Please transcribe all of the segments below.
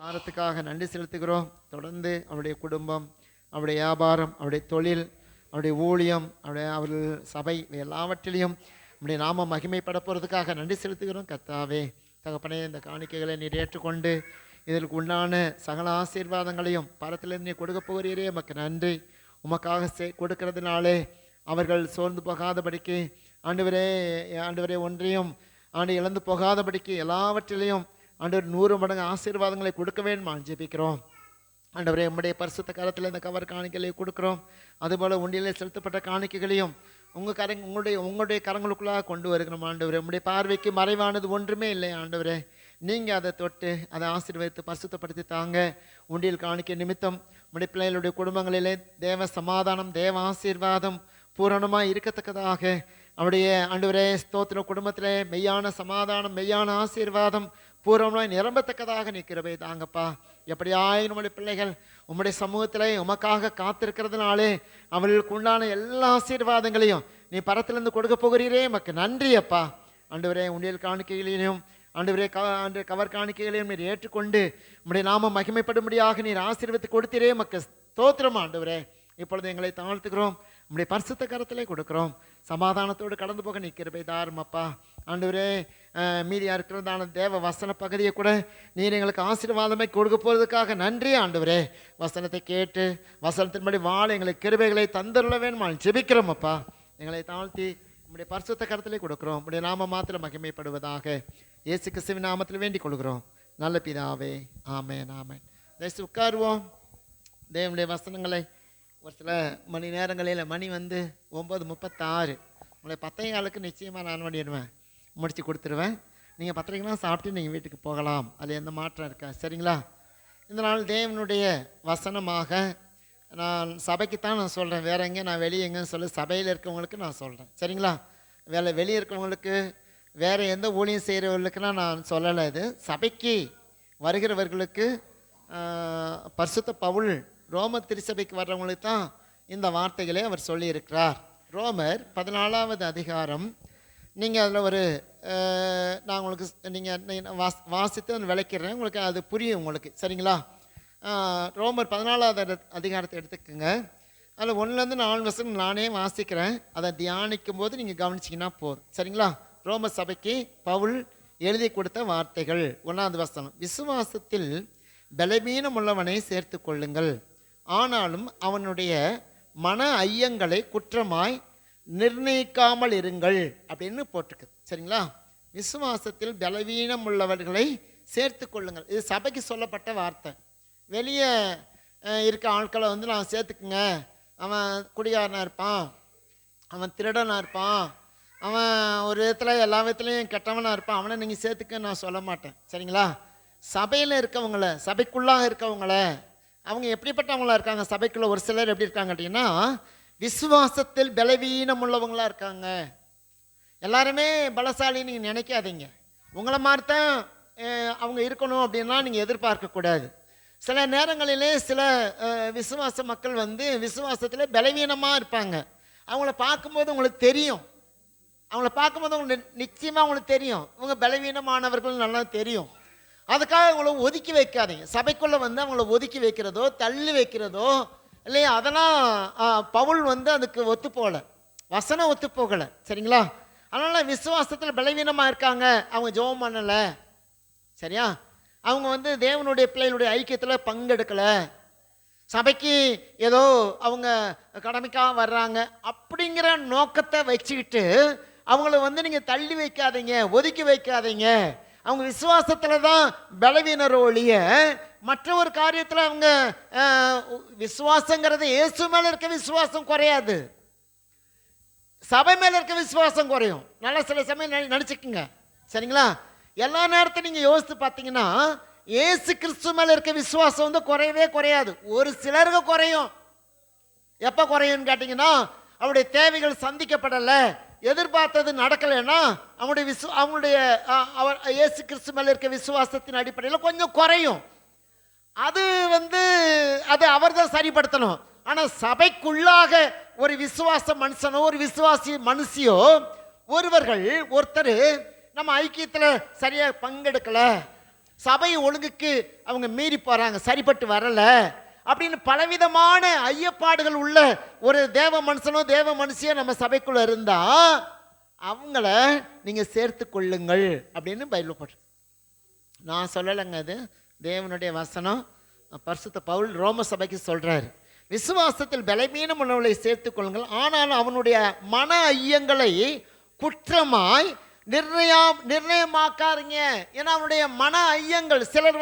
வாரத்துக்காக நன்றி செலுத்துகிறோம். தொடர்ந்து அவருடைய குடும்பம், அவருடைய வியாபாரம், அவருடைய தொழில், அவருடைய ஊழியம், அவர்கள் சபை எல்லாவற்றிலையும் நம்முடைய நாம மகிமைப்பட போகிறதுக்காக நன்றி செலுத்துகிறோம். கர்த்தாவே தகப்பனே, இந்த காணிக்கைகளை நீர் ஏற்றுக்கொண்டு இதற்கு உண்டான சகல ஆசீர்வாதங்களையும் பரத்திலிருந்து நீ கொடுக்க போகிறீரே, உமக்கு நன்றி. உமக்காக கொடுக்கறதுனாலே அவர்கள் சோர்ந்து போகாதபடிக்கு ஆண்டவரே ஒன்றையும் இழந்து போகாதபடிக்கு எல்லாவற்றிலையும் ஆண்டவர் 100 மடங்கு ஆசீர்வாதங்களை கொடுக்க வேண்டுமா ஜெபிக்கிறோம். ஆண்டவரே, உம்முடைய பரிசுத்த கரத்தில் இந்த கவர் காணிக்கைகளை கொடுக்குறோம். அதுபோல் உண்டியிலே செலுத்தப்பட்ட காணிக்கைகளையும் உங்களுடைய கரங்களுக்குள்ளாக கொண்டு வருகிறோம். ஆண்டவரே, உம்முடைய பார்வைக்கு மறைவானது ஒன்றுமே இல்லை. ஆண்டவரே, நீங்கள் அதை தொட்டு அதை ஆசீர்வதித்து பரிசுத்தப்படுத்தி தாங்க. உண்டியல் காணிக்கை நிமித்தம் உம்முடைய பிள்ளைகளுடைய குடும்பங்களிலே தேவ சமாதானம், தேவ ஆசீர்வாதம் பூரணமாக இருக்கத்தக்கதாக அவருடைய ஆண்டவரே ஸ்தோத்திர குடும்பத்திலே மெய்யான சமாதானம், மெய்யான ஆசீர்வாதம் பூர்வமாய் நிரம்பத்தக்கதாக நீ கிருபை தாங்கப்பா. எப்படியாய் நம்முடைய பிள்ளைகள் உம்முடைய சமூகத்திலே உமக்காக காத்திருக்கிறதுனாலே அவர்களுக்கு உண்டான எல்லா ஆசீர்வாதங்களையும் நீ பரத்திலிருந்து கொடுக்க போகிறீரே, உமக்கு நன்றி அப்பா. ஆண்டவரே, உண்டியல் காணிக்கைகளையும் ஆண்டவரே கவர் காணிக்கைகளையும் நீர் ஏற்றுக்கொண்டு உம்முடைய நாம மகிமைப்படும்படியாக நீர் ஆசீர்வதித்து கொடுத்தீரே, உமக்கு ஸ்தோத்திரம். ஆண்டவரே, இப்பொழுது எங்களை தாழ்த்துக்கிறோம், உம்முடைய பரிசுத்த கரத்திலே கொடுக்கிறோம். சமாதானத்தோடு கடந்து போக நீ கிருபை தாரும் அப்பா. ஆண்டவரே, மீதியாக இருக்கிறதான தேவ வசன பகுதியை கூட நீர் எங்களுக்கு ஆசீர்வாதமே கொடுக்க போகிறதுக்காக நன்றி. ஆண்டவரே, வசனத்தை கேட்டு வசனத்தின்படி வாழ எங்களுக்கு கிருபைகளை தந்துள்ள வேணுமா ஜெபிக்கிறோம் அப்பா. எங்களை தாழ்த்தி உம்முடைய பரிசுத்த கரத்திலே கொடுக்கிறோம். உம்முடைய நாம மாத்திரம் மகிமைப்படுவதாக இயேசு கிறிஸ்துவின் நாமத்தில் வேண்டிக் கொள்கிறோம் நல்ல பிதாவே, ஆமென் ஆமென். தயவுசெய்து உட்காருவோம். தேவனுடைய வசனங்களை ஒரு சில மணி நேரங்களில் மணி 9:36 உங்களை 10:15 நிச்சயமாக நான் பண்ணிடுவேன், முடித்து கொடுத்துருவேன். நீங்கள் 10:30 சாப்பிட்டு நீங்கள் வீட்டுக்கு போகலாம், அதில் எந்த மாற்றம் இருக்கா? சரிங்களா? இந்த நாள் தேவனுடைய வசனமாக நான் சபைக்குத்தான் நான் சொல்கிறேன், வேறு எங்கே நான் வெளியே எங்கேன்னு சொல்லி சபையில் இருக்கவங்களுக்கு நான் சொல்கிறேன். சரிங்களா? வெளியே இருக்கவங்களுக்கு வேறு எந்த ஊழியம் செய்கிறவர்களுக்குன்னா நான் சொல்லலை. இது சபைக்கு வருகிறவர்களுக்கு பரிசுத்த பவுல் ரோமர் திருச்சபைக்கு வர்றவங்களுக்கு தான் இந்த வார்த்தைகளை அவர் சொல்லியிருக்கிறார். ரோமர் 14வது அதிகாரம், நீங்கள் அதில் ஒரு நான் உங்களுக்கு நீங்கள் வாசித்து அந்த விளக்கிறேன், உங்களுக்கு அது புரியும் உங்களுக்கு. சரிங்களா? ரோமர் 14வது அதிகாரத்தை எடுத்துக்கோங்க. அதில் 1-4 வசனம் நானே வாசிக்கிறேன், அதை தியானிக்கும் போது நீங்கள் கவனிச்சிங்கன்னா போதும். சரிங்களா? ரோமர் சபைக்கு பவுல் எழுதி கொடுத்த வார்த்தைகள். 1வது வசனம், விசுவாசத்தில் பலவீனம் உள்ளவனை சேர்த்து கொள்ளுங்கள், ஆனாலும் அவனுடைய மன ஐயங்களை குற்றமாய் நிர்ணயிக்காமல் இருங்கள் அப்படின்னு போட்டிருக்கு. சரிங்களா? விசுவாசத்தில் பலவீனம் உள்ளவர்களை சேர்த்து கொள்ளுங்கள், இது சபைக்கு சொல்லப்பட்ட வார்த்தை. வெளியே இருக்க ஆட்களை நான் சேர்த்துக்குங்க, அவன் குடிகாரனாக இருப்பான், அவன் திருடனாக இருப்பான், அவன் ஒரு விதத்தில் எல்லா விதத்துலையும் கெட்டவனாக இருப்பான், அவனை நீங்கள் சேர்த்துக்க நான் சொல்ல மாட்டேன். சரிங்களா? சபையில் இருக்கவங்கள, சபைக்குள்ளாக இருக்கவங்கள, அவங்க எப்படிப்பட்டவங்களாக இருக்காங்க? சபைக்குள்ளே ஒரு சிலர் எப்படி இருக்காங்க அப்படின்னா, விசுவாசத்தில் பலவீனம் உள்ளவங்களாக இருக்காங்க. எல்லாருமே பலசாலின்னு நீங்கள் நினைக்காதீங்க. உங்களை மாதிரி தான் அவங்க இருக்கணும் அப்படின்னா நீங்கள் எதிர்பார்க்கக்கூடாது. சில நேரங்களிலே சில விசுவாச மக்கள் விசுவாசத்தில் பலவீனமாக இருப்பாங்க. அவங்கள பார்க்கும்போது உங்களுக்கு தெரியும், நிச்சயமாக உங்களுக்கு தெரியும் இவங்க பலவீனமானவர்கள் நல்லா தெரியும். அதுக்காக அவங்கள ஒதுக்கி வைக்காதீங்க. சபைக்குள்ளே அவங்கள ஒதுக்கி வைக்கிறதோ தள்ளி வைக்கிறதோ இல்லையா, அதெல்லாம் பவுல் அதுக்கு ஒத்துப்போகலை, வசனம் ஒத்துப்போகலை. சரிங்களா? அதனால் விசுவாசத்தில் பலவீனமாக இருக்காங்க, அவங்க ஜெபம் பண்ணலை. சரியா? அவங்க தேவனுடைய பிள்ளைகளுடைய ஐக்கியத்தில் பங்கெடுக்கலை, சபைக்கு ஏதோ அவங்க கடமைக்காக வர்றாங்க அப்படிங்கிற நோக்கத்தை வச்சுக்கிட்டு அவங்கள நீங்கள் தள்ளி வைக்காதீங்க, ஒதுக்கி வைக்காதீங்க. அவங்க விசுவாசத்தில் தான் பலவீனர் ஒழிய மற்ற ஒரு காரியத்தில் அவங்க விசுவாசங்கிறது இயேசு மேலே இருக்க விசுவாசம் குறையாது, சபை மேலே இருக்க விசுவாசம் குறையும். நல்லா சில சமயம் நினச்சிக்குங்க. சரிங்களா? எல்லா நேரத்தையும் நீங்கள் யோசித்து பார்த்தீங்கன்னா இயேசு கிறிஸ்து மேலே இருக்க விசுவாசம் குறையவே குறையாது. ஒரு சிலருக்கு குறையும். எப்போ குறையும்னு கேட்டிங்கன்னா, அவருடைய தேவைகள் சந்திக்கப்படலை, எதிர்பார்த்தது நடக்கலைன்னா அவங்களுடைய இயேசு கிறிஸ்து மேலே இருக்க விசுவாசத்தின் அடிப்படையில் கொஞ்சம் குறையும். அது அது அவர் தான் சரிப்படுத்தணும். ஆனால் சபைக்குள்ளாக ஒரு விசுவாச மனுஷனோ ஒரு விசுவாசி மனுஷியோ ஒருத்தர் நம்ம ஐக்கியத்தில் சரியாக பங்கெடுக்கலை, சபை ஒழுங்குக்கு அவங்க மீறி போகிறாங்க, சரிப்பட்டு வரலை அப்படின்னு பலவிதமான ஐயப்பாடுகள் உள்ள ஒரு தேவ மனுஷனோ தேவ மனுஷியோ நம்ம சபைக்குள்ளே இருந்தால் அவங்கள நீங்கள் சேர்த்து கொள்ளுங்கள் அப்படின்னு பைபிள் போட்டு. நான் சொல்லலைங்க, அது தேவனுடைய வசனம். பரிசுத்த பவுல் ரோம சபைக்கு சொல்கிறாரு, விசுவாசத்தில் பலவீனம் உள்ளவர்களை சேர்த்துக் கொள்ளுங்கள், ஆனாலும் அவனுடைய மன ஐயங்களை குற்றமாய் நிர்ணயமாக்காருங்க. ஏன்னா அவனுடைய மன ஐயங்கள், சிலர்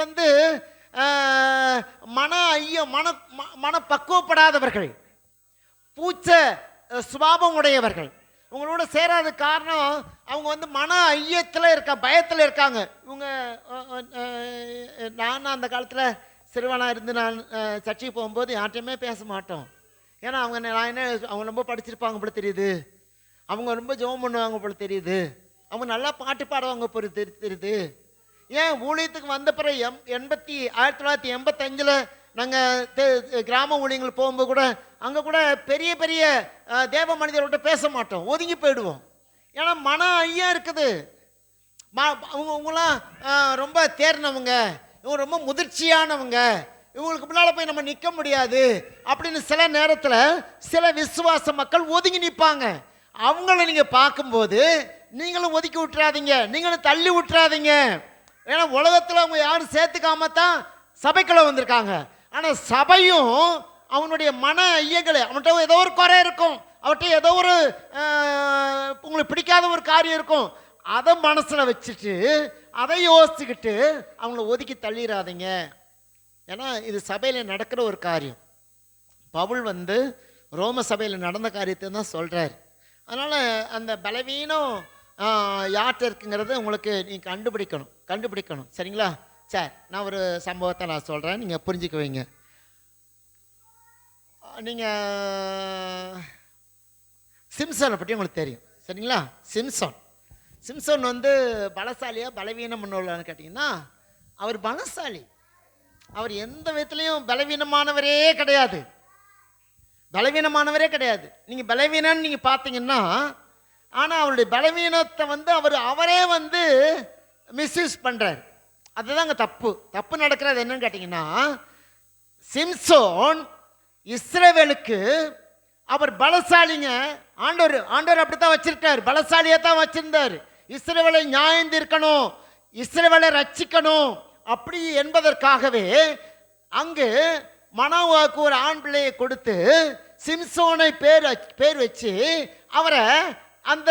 மன பக்குவப்படாதவர்கள், பூச்ச சுபாவம் உடையவர்கள். உங்களோட சேராத காரணம் அவங்க மன ஐயத்தில் பயத்தில் இருக்காங்க. இவங்க நான் அந்த காலத்தில் சிறுவனாக இருந்து நான் சர்ச்சைக்கு போகும்போது யார்ட்டையுமே பேச மாட்டோம். ஏன்னா அவங்க ரொம்ப படிச்சிருப்பாங்க போல தெரியுது, அவங்க ரொம்ப ஜெபம் பண்ணுவாங்க போல தெரியுது, அவங்க நல்லா பாட்டு பாடுவாங்க போல தெரியுது. ஏன் ஊழியத்துக்கு வந்த பிறகு 1985 நாங்கள் கிராம ஊழியங்கள் போகும்போது கூட அங்கே கூட பெரிய பெரிய தேவ மனிதர்கள்ட்ட பேச மாட்டோம், ஒதுங்கி போயிடுவோம். ஏன்னா மன ஐயம் இருக்குது. அவங்களாம் ரொம்ப தேர்னவங்க, இவங்க ரொம்ப முதிர்ச்சியானவங்க, இவங்களுக்கு முன்னால் போய் நம்ம நிற்க முடியாது அப்படின்னு சில நேரத்தில் சில விசுவாச மக்கள் ஒதுங்கி நிற்பாங்க. அவங்கள நீங்கள் பார்க்கும்போது நீங்களும் ஒதுக்கி விட்டுறாதீங்க, நீங்களும் தள்ளி விட்டுறாதீங்க. ஏன்னா உலகத்தில் அவங்க யாரும் சேர்த்துக்காம தான் சபைக்குள்ளே வந்திருக்காங்க. ஆனால் சபையும் அவனுடைய மன ஐயங்களை, அவன்கிட்ட ஏதோ ஒரு குறை இருக்கும், அவர்கிட்ட ஏதோ ஒரு உங்களுக்கு பிடிக்காத ஒரு காரியம் இருக்கும், அதை மனசில் வச்சுட்டு அதை யோசிச்சுக்கிட்டு அவங்கள ஒதுக்கி தள்ளிடாதீங்க. ஏன்னா இது சபையில் நடக்கிற ஒரு காரியம். பவுல் ரோம சபையில் நடந்த காரியத்தை தான் சொல்கிறார். அதனால் அந்த பலவீனம் யார்கிட்ட இருக்குங்கிறத உங்களுக்கு நீங்கள் கண்டுபிடிக்கணும். சரிங்களா? சரி, நான் ஒரு சம்பவத்தை நான் சொல்கிறேன், நீங்கள் புரிஞ்சுக்குவீங்க. நீங்கள் சிம்சனை பற்றி உங்களுக்கு தெரியும், சரிங்களா? சிம்சன் பலசாலியா பலவீனம் உள்ளவர்னு கேட்டிங்கன்னா, அவர் பலசாலி. அவர் எந்த விதத்துலையும் பலவீனமானவரே கிடையாது. நீங்கள் பலவீனன்னு நீங்கள் பார்த்தீங்கன்னா, ஆனால் அவருடைய பலவீனத்தை அவரே மிஸ்யூஸ் பண்ணுறார். அதுதாங்க தப்பு நடக்கிறது. என்னன்னு கேட்டிங்கன்னா, சிம்சோன் இஸ்ரவேலுக்கு அவர் பலசாலிங்க. ஆண்டவர் அப்படி தான் வச்சிருக்காரு, பலசாலியாக தான் வச்சிருந்தார். இஸ்ரவேலை நியாயம் தீர்க்கணும், இஸ்ரவேலை ரட்சிக்கணும் அப்படி என்பதற்காகவே அங்கு மனோவாக்கு ஒரு ஆண் பிள்ளையை கொடுத்து சிம்சோனை பேர் வச்சு அவரை அந்த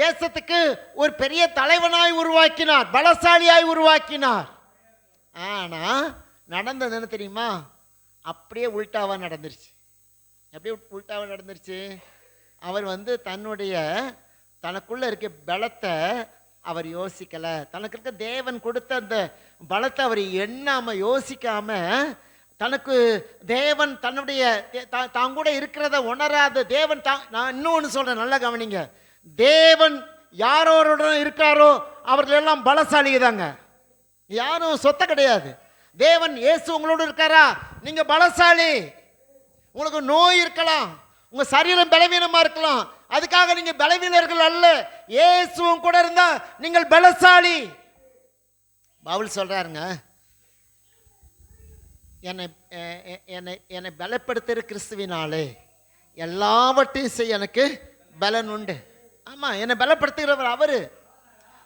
தேசத்துக்கு ஒரு பெரிய தலைவனாய் உருவாக்கினார், பலசாலியாய் உருவாக்கினார். ஆனால் நடந்தது என்ன தெரியுமா? அப்படியே உல்டாவாக நடந்துருச்சு. அப்படியே உல்டாவாக நடந்துருச்சு. அவர் தனக்குள்ளே இருக்க பலத்தை அவர் யோசிக்கலை. தனக்கு இருக்க தேவன் கொடுத்த அந்த பலத்தை அவர் எண்ணாமல் யோசிக்காமல், தனக்கு தேவன் தன்னுடைய தான் கூட இருக்கிறத உணராத தேவன் நான் இன்னும் ஒன்று சொல்கிறேன், நல்லா கவனிங்க. தேவன் யாரோட இருக்காரோ அவர்கள் எல்லாம் பலசாலி தாங்க, யாரும் சொத்த கிடையாது. தேவன் இயேசு உங்களோட இருக்காரா, நீங்கள் பலசாலி. உங்களுக்கு நோய் இருக்கலாம், உங்கள் சரீரம் பலவீனமாக இருக்கலாம், அதுக்காக நீங்கள் பலவீனர்கள் அல்ல. இயேசுவும் கூட இருந்தா நீங்கள் பலசாலி. பவுல் சொல்றாருங்க, என்னை பலப்படுத்துகிற கிறிஸ்துவினாலே எல்லாவற்றையும் செய்ய எனக்கு பலன் உண்டு. ஆமாம், என்னை பலப்படுத்துகிறவர் அவரு.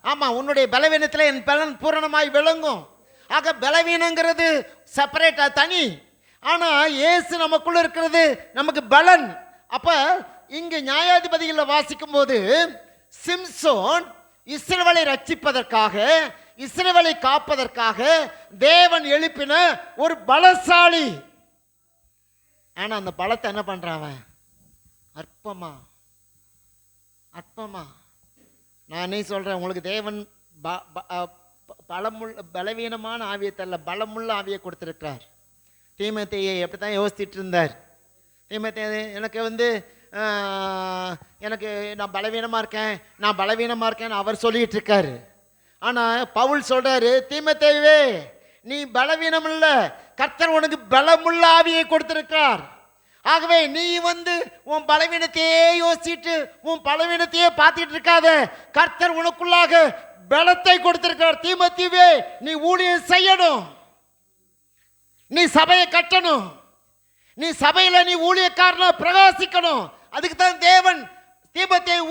ஆமாம், உன்னுடைய பலவீனத்தில் என் பலன் பூரணமாய் விளங்கும். ஆக பலவீனங்கிறது செப்பரேட்டாக தனி, ஆனால் இயேசு நமக்குள்ள இருக்கிறது நமக்கு பலன். அப்போ இங்கே நியாயாதிபதிகளில் வாசிக்கும் போது சிம்சோன் இஸ்ரவேலை ரட்சிப்பதற்காக, இஸ்ரவேலை காப்பதற்காக தேவன் எழுப்பின ஒரு பலசாலி. ஆனால் அந்த பலத்தை என்ன பண்ணுறான்? அற்பமா. நானே சொல்கிறேன், உங்களுக்கு தேவன் பலவீனமான ஆவியை தரல, பலமுள்ள ஆவியை கொடுத்துருக்கிறார். தீமோத்தேயை எப்படி தான் யோசிச்சுட்டு இருந்தார். தீமோத்தேயு எனக்கு நான் பலவீனமாக இருக்கேன்னு அவர் சொல்லிட்டு இருக்காரு. ஆனால் பவுல் சொல்றாரு, தீமோத்தேயுவே நீ பலவீனம் இல்லை, கர்த்தர் உனக்கு பலமுள்ள ஆவியை கொடுத்திருக்கார். ஆகவே நீ உன் பலவீனத்தையே யோசிச்சுட்டு உன் பலவீனத்தையே பார்த்துட்டு இருக்காத. கர்த்தர் உனக்குள்ளாக பலத்தை கொடுத்திருக்கிறார். தீமோத்தேயுவே, நீ ஊழியம் செய்யணும், நீ சபையை கட்டணும், நீ சபையில நீ ஊழியக்காரனா பிரகாசிக்கணும். அதுக்கு தான் தேவன் தீமோத்தேயுவை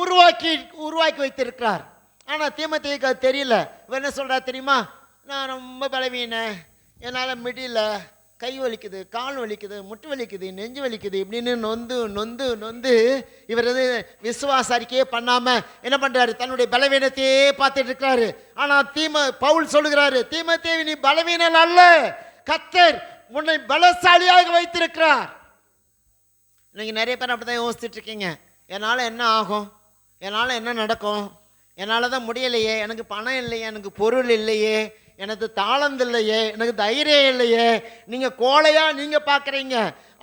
உருவாக்கி வைத்திருக்கிறார். ஆனா தீமோத்தேயுக்கு அது தெரியல. இவன் என்ன சொல்றா தெரியுமா? நான் ரொம்ப பலவீன, என்னால் முடியல, கை வலிக்குது, கால் வலிக்குது, முட்டு வலிக்குது, நெஞ்சு வலிக்குது இப்படின்னு நொந்து நொந்து நொந்து இவர் விசுவாச அறிக்கையே பண்ணாம என்ன பண்றாரு? தன்னுடைய பலவீனத்தையே பார்த்துட்டு இருக்கிறாரு. ஆனா பவுல் சொல்லுகிறாரு, தீமோத்தேயு நீ பலவீனன் அல்ல, கர்த்தர் உன்னை பலசாலியாக வைத்திருக்கிறார். இன்னைக்கு நிறைய பேர் அப்படிதான் யோசிச்சுட்டு இருக்கீங்க. என்னால் என்ன ஆகும், என்னால் என்ன நடக்கும், என்னால் தான் முடியலையே, எனக்கு பணம் இல்லையே, எனக்கு பொருள் இல்லையே, எனக்கு தாளந்து இல்லையே, எனக்கு தைரியம் இல்லையே. நீங்க கோழையா நீங்க பார்க்குறீங்க,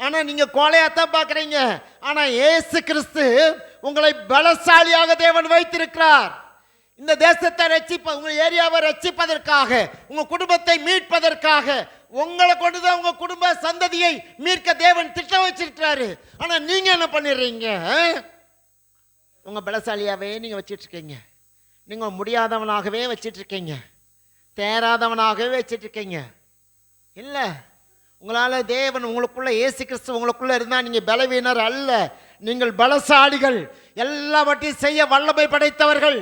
ஆனால் நீங்க கோழையாத்தான் பார்க்குறீங்க. ஆனால் இயேசு கிறிஸ்து உங்களை பலசாலியாக தேவன் வைத்திருக்கிறார். இந்த தேசத்தை உங்க ஏரியாவை ரட்சிப்பதற்காக, உங்க குடும்பத்தை மீட்பதற்காக, உங்களை கொண்டுதான் உங்க குடும்ப சந்ததியை மீட்க தேவன் திட்டம் வச்சிருக்கிறாரு. ஆனா நீங்க என்ன பண்ணிடுறீங்க? உங்க பலசாலியாவே நீங்க வச்சிட்டு இருக்கீங்க, நீங்க முடியாதவனாகவே வச்சிட்டு இருக்கீங்க, தேராதவனாகவே வச்சிட்டு இருக்கீங்க. இல்ல, உங்களால தேவன் உங்களுக்குள்ள, இயேசு கிறிஸ்து உங்களுக்குள்ள இருந்தா நீங்க பலவீனர் அல்ல, நீங்கள் பலசாலிகள், எல்லாவற்றையும் செய்ய வல்லமை படைத்தவர்கள்.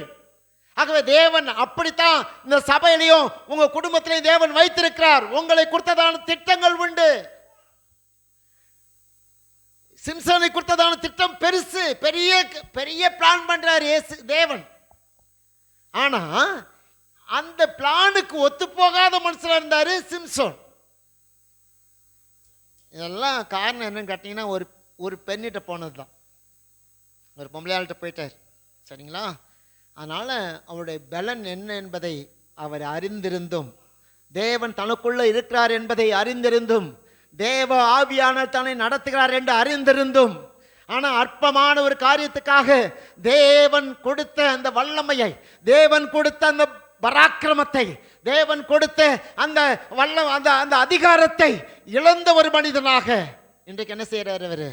ஆகவே தேவன் அப்படித்தான் இந்த சபையிலையும் உங்க குடும்பத்திலையும் தேவன் வைத்திருக்கிறார். உங்களை கொடுத்ததான திட்டங்கள் உண்டு. சிம்சோனை கொடுத்ததான திட்டம் பெருசு, பெரிய பெரிய பிளான் பண்றார் தேவன். ஆனா அந்த பிளானுக்கு ஒத்து போகாத மனுஷனா இருந்தாரு சிம்சோன். இதெல்லாம் காரணம் என்னன்னு கேட்டீங்கன்னா, ஒரு பெண்ணிட்ட போனது தான். ஒரு பொம்பளையாள்கிட்ட போயிட்டார், சரிங்களா? அதனால் அவருடைய பலன் என்ன என்பதை அவர் அறிந்திருந்தும், தேவன் தனக்குள்ள இருக்கிறார் என்பதை அறிந்திருந்தும், தேவ ஆவியானவர் தன்னை நடத்துகிறார் என்று அறிந்திருந்தும், ஆனால் அற்பமான ஒரு காரியத்துக்காக தேவன் கொடுத்த அந்த வல்லமையை, தேவன் கொடுத்த அந்த பராக்கிரமத்தை, தேவன் கொடுத்த அந்த அந்த அதிகாரத்தை இழந்த ஒரு மனிதனாக இன்றைக்கு என்ன செய்யறாரு அவரு?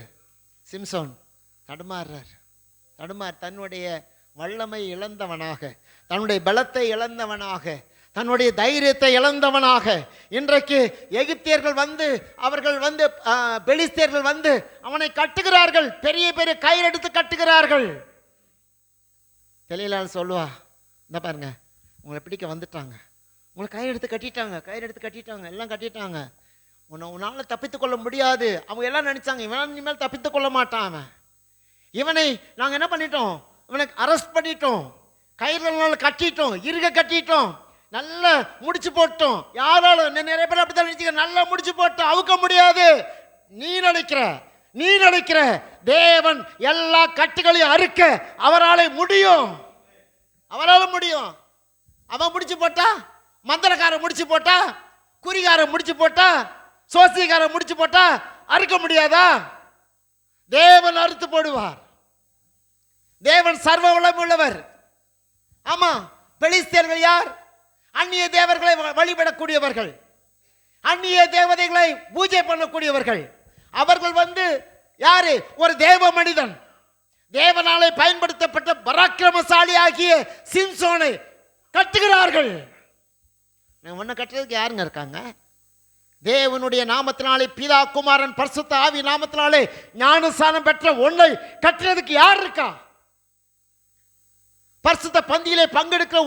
சிம்சோன் தடுமாறுறார். தன்னுடைய வல்லமை இழந்தவனாக, தன்னுடைய பலத்தை இழந்தவனாக, தன்னுடைய தைரியத்தை இழந்தவனாக இன்றைக்கு எகிப்தியர்கள் அவர்கள் பெலிஸ்தியர்கள் அவனை கட்டுகிறார்கள், பெரிய பெரிய கயிறு எடுத்து கட்டுகிறார்கள். தெளியலால் சொல்லுவா, இந்த பாருங்க, உங்களை பிடிக்க வந்துட்டாங்க, உங்களை கயிறு எடுத்து கட்டிட்டாங்க, எல்லாம் கட்டிட்டாங்க, உன்னால் தப்பித்துக் கொள்ள முடியாது. அவங்க எல்லாம் நினைச்சாங்க, இவன் இனிமேல் தப்பித்துக் கொள்ள மாட்டான், இவனை நாங்கள் என்ன பண்ணிட்டோம், இவனுக்கு அரெஸ்ட் பண்ணிட்டோம், கயிறுனால கட்டிட்டோம், கட்டிட்டோம், நல்லா முடிச்சு போட்டோம். யாராலும் நிறைய பேர் அப்படித்தான் நினைச்சுக்க, நல்லா முடிச்சு போட்டோம், அவுக்க முடியாது. நீ நினைக்கிற தேவன் எல்லா கட்டுகளையும் அறுக்க அவரால் முடியும். அவன் முடிச்சு போட்டா, மந்திரக்காரன் முடிச்சு போட்டா, குறிகாரன் முடிச்சு போட்டா, சோசியக்காரன் முடிச்சு போட்டா அறுக்க முடியாதா? தேவன் அறுத்து போடுவார். தேவன் சர்வ வல்லமை உள்ளவர். ஆமா, பெலிஸ்தியர்கள் யார்? அந்நிய தேவர்களை வழிபடக்கூடியவர்கள், அந்நிய தேவதைகளை பூஜை பண்ணக்கூடியவர்கள். அவர்கள் யாரு? ஒரு தேவ மனிதன், தேவனாலே பயன்படுத்தப்பட்ட பராக்கிரமசாலி ஆகிய சிம்சோனை கட்டுகிறார்கள். ஒன்ன கட்டுறதுக்கு யாருங்க இருக்காங்க? தேவனுடைய நாமத்தினாலே, பிதா குமாரன் பரிசுத்த ஆவி நாமத்தினாலே ஞானஸ்நானம் பெற்ற உன்னை கட்டுறதுக்கு யார் இருக்கா? பரிசுத்த பந்தியிலே பங்கெடுக்கிற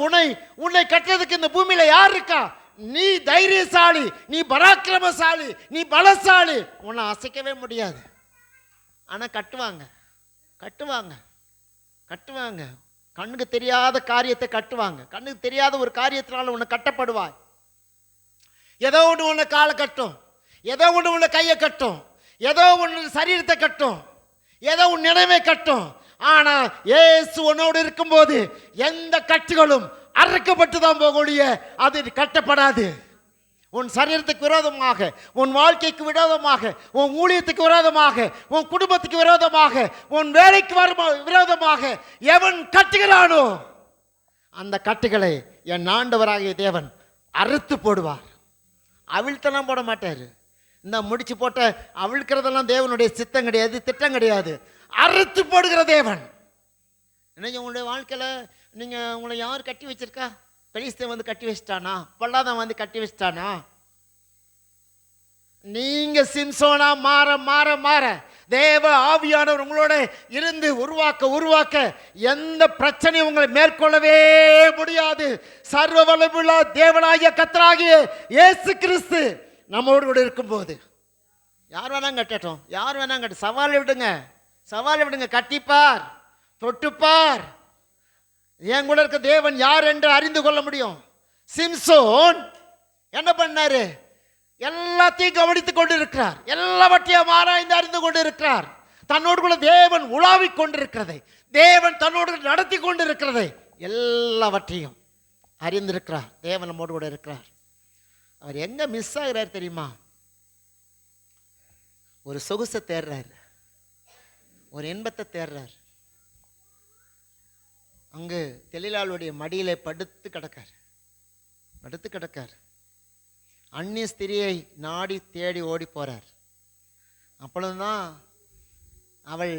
உன்னை கட்டுறதுக்கு இந்த பூமியில யார் இருக்கா? நீ தைரியசாலி, நீ பராக்கிரமசாலி, நீ பலசாலி, உன்னை அசைக்கவே முடியாது. ஆனா கட்டுவாங்க. கண்ணுக்கு தெரியாத காரியத்தை கட்டுவாங்க. கண்ணுக்கு தெரியாத ஒரு காரியத்தினால உன்னை கட்டப்படுவாய். ஏதோ ஒன்று உன்னை காலை கட்டும், ஏதோ ஒன்று உன்னை கையை கட்டும், ஏதோ ஒன்று சரீரத்தை கட்டும், ஏதோ உன் நினைவை கட்டும். ஆனா இயேசு உன்னோடு இருக்கும்போது எந்த கட்டுகளும் அறுக்கப்பட்டு தான் போகக்கூடிய, அது கட்டப்படாது. உன் சரீரத்துக்கு விரோதமாக, உன் வாழ்க்கைக்கு விரோதமாக, உன் ஊழியத்துக்கு விரோதமாக, உன் குடும்பத்துக்கு விரோதமாக, உன் வேலைக்கு விரோதமாக எவன் கட்டுகிறானோ அந்த கட்டுகளை என் ஆண்டவராகிய தேவன் அறுத்து போடுவார். அவிழ்த்தெல்லாம் போட மாட்டார். இந்த முடிச்சு போட்ட அவிழ்க்கிறதெல்லாம் தேவனுடைய சித்தம் கிடையாது, திட்டம் கிடையாது. அறுத்து போடுகிற தேவன். என்ன உங்களுடைய வாழ்க்கையில் உங்களை யார் கட்டி வச்சிருக்கா? பெலிஸ்தன் வந்து கட்டி வச்சிட்டானா? பொல்லாதவன் வந்து கட்டி வச்சிட்டானா? நீங்க சிம்சோனா மாற மாற மாற தேவ ஆவியானவர் உங்களோட இருந்து உருவாக்க எந்த பிரச்சனையும் உங்களை மேற்கொள்ளவே முடியாது. சர்வ வல்லமையுள்ள தேவனாகிய கர்த்தராகிய இயேசு கிறிஸ்து நம்மோடு கூட இருக்கும்போது யார் வேணாங்க கட்டட்டும், யார் வேணாங்க கட்ட, சவாலை விடுங்க, கட்டிப்பார், தொட்டுப்பார். என் கூட இருக்க தேவன் யார் என்று அறிந்து கொள்ள முடியும். சிம்சோன் என்ன பண்ணாரு? எல்லாத்தையும் கவனித்துக் கொண்டிருக்கிறார், எல்லாவற்றையும் ஆராய்ந்து அறிந்து கொண்டிருக்கிறார். தன்னோடு கூட தேவன் உலாவிக் கொண்டிருக்கிறதை, தேவன் தன்னோடு நடத்தி கொண்டிருக்கிறதை எல்லாவற்றையும் அறிந்திருக்கிறார். தேவன் நம்மோடு கூட இருக்கிறார். அவர் எங்க மிஸ் ஆகிறார் தெரியுமா? ஒரு சொகுசை தேடுறார், ஒரு இன்பத்தை தேடுறார். அங்கு தெளிலாளுடைய மடியிலே படுத்து கிடக்கார். அந்நிய ஸ்திரியை நாடி தேடி ஓடி போறார். அப்பொழுதுதான் அவள்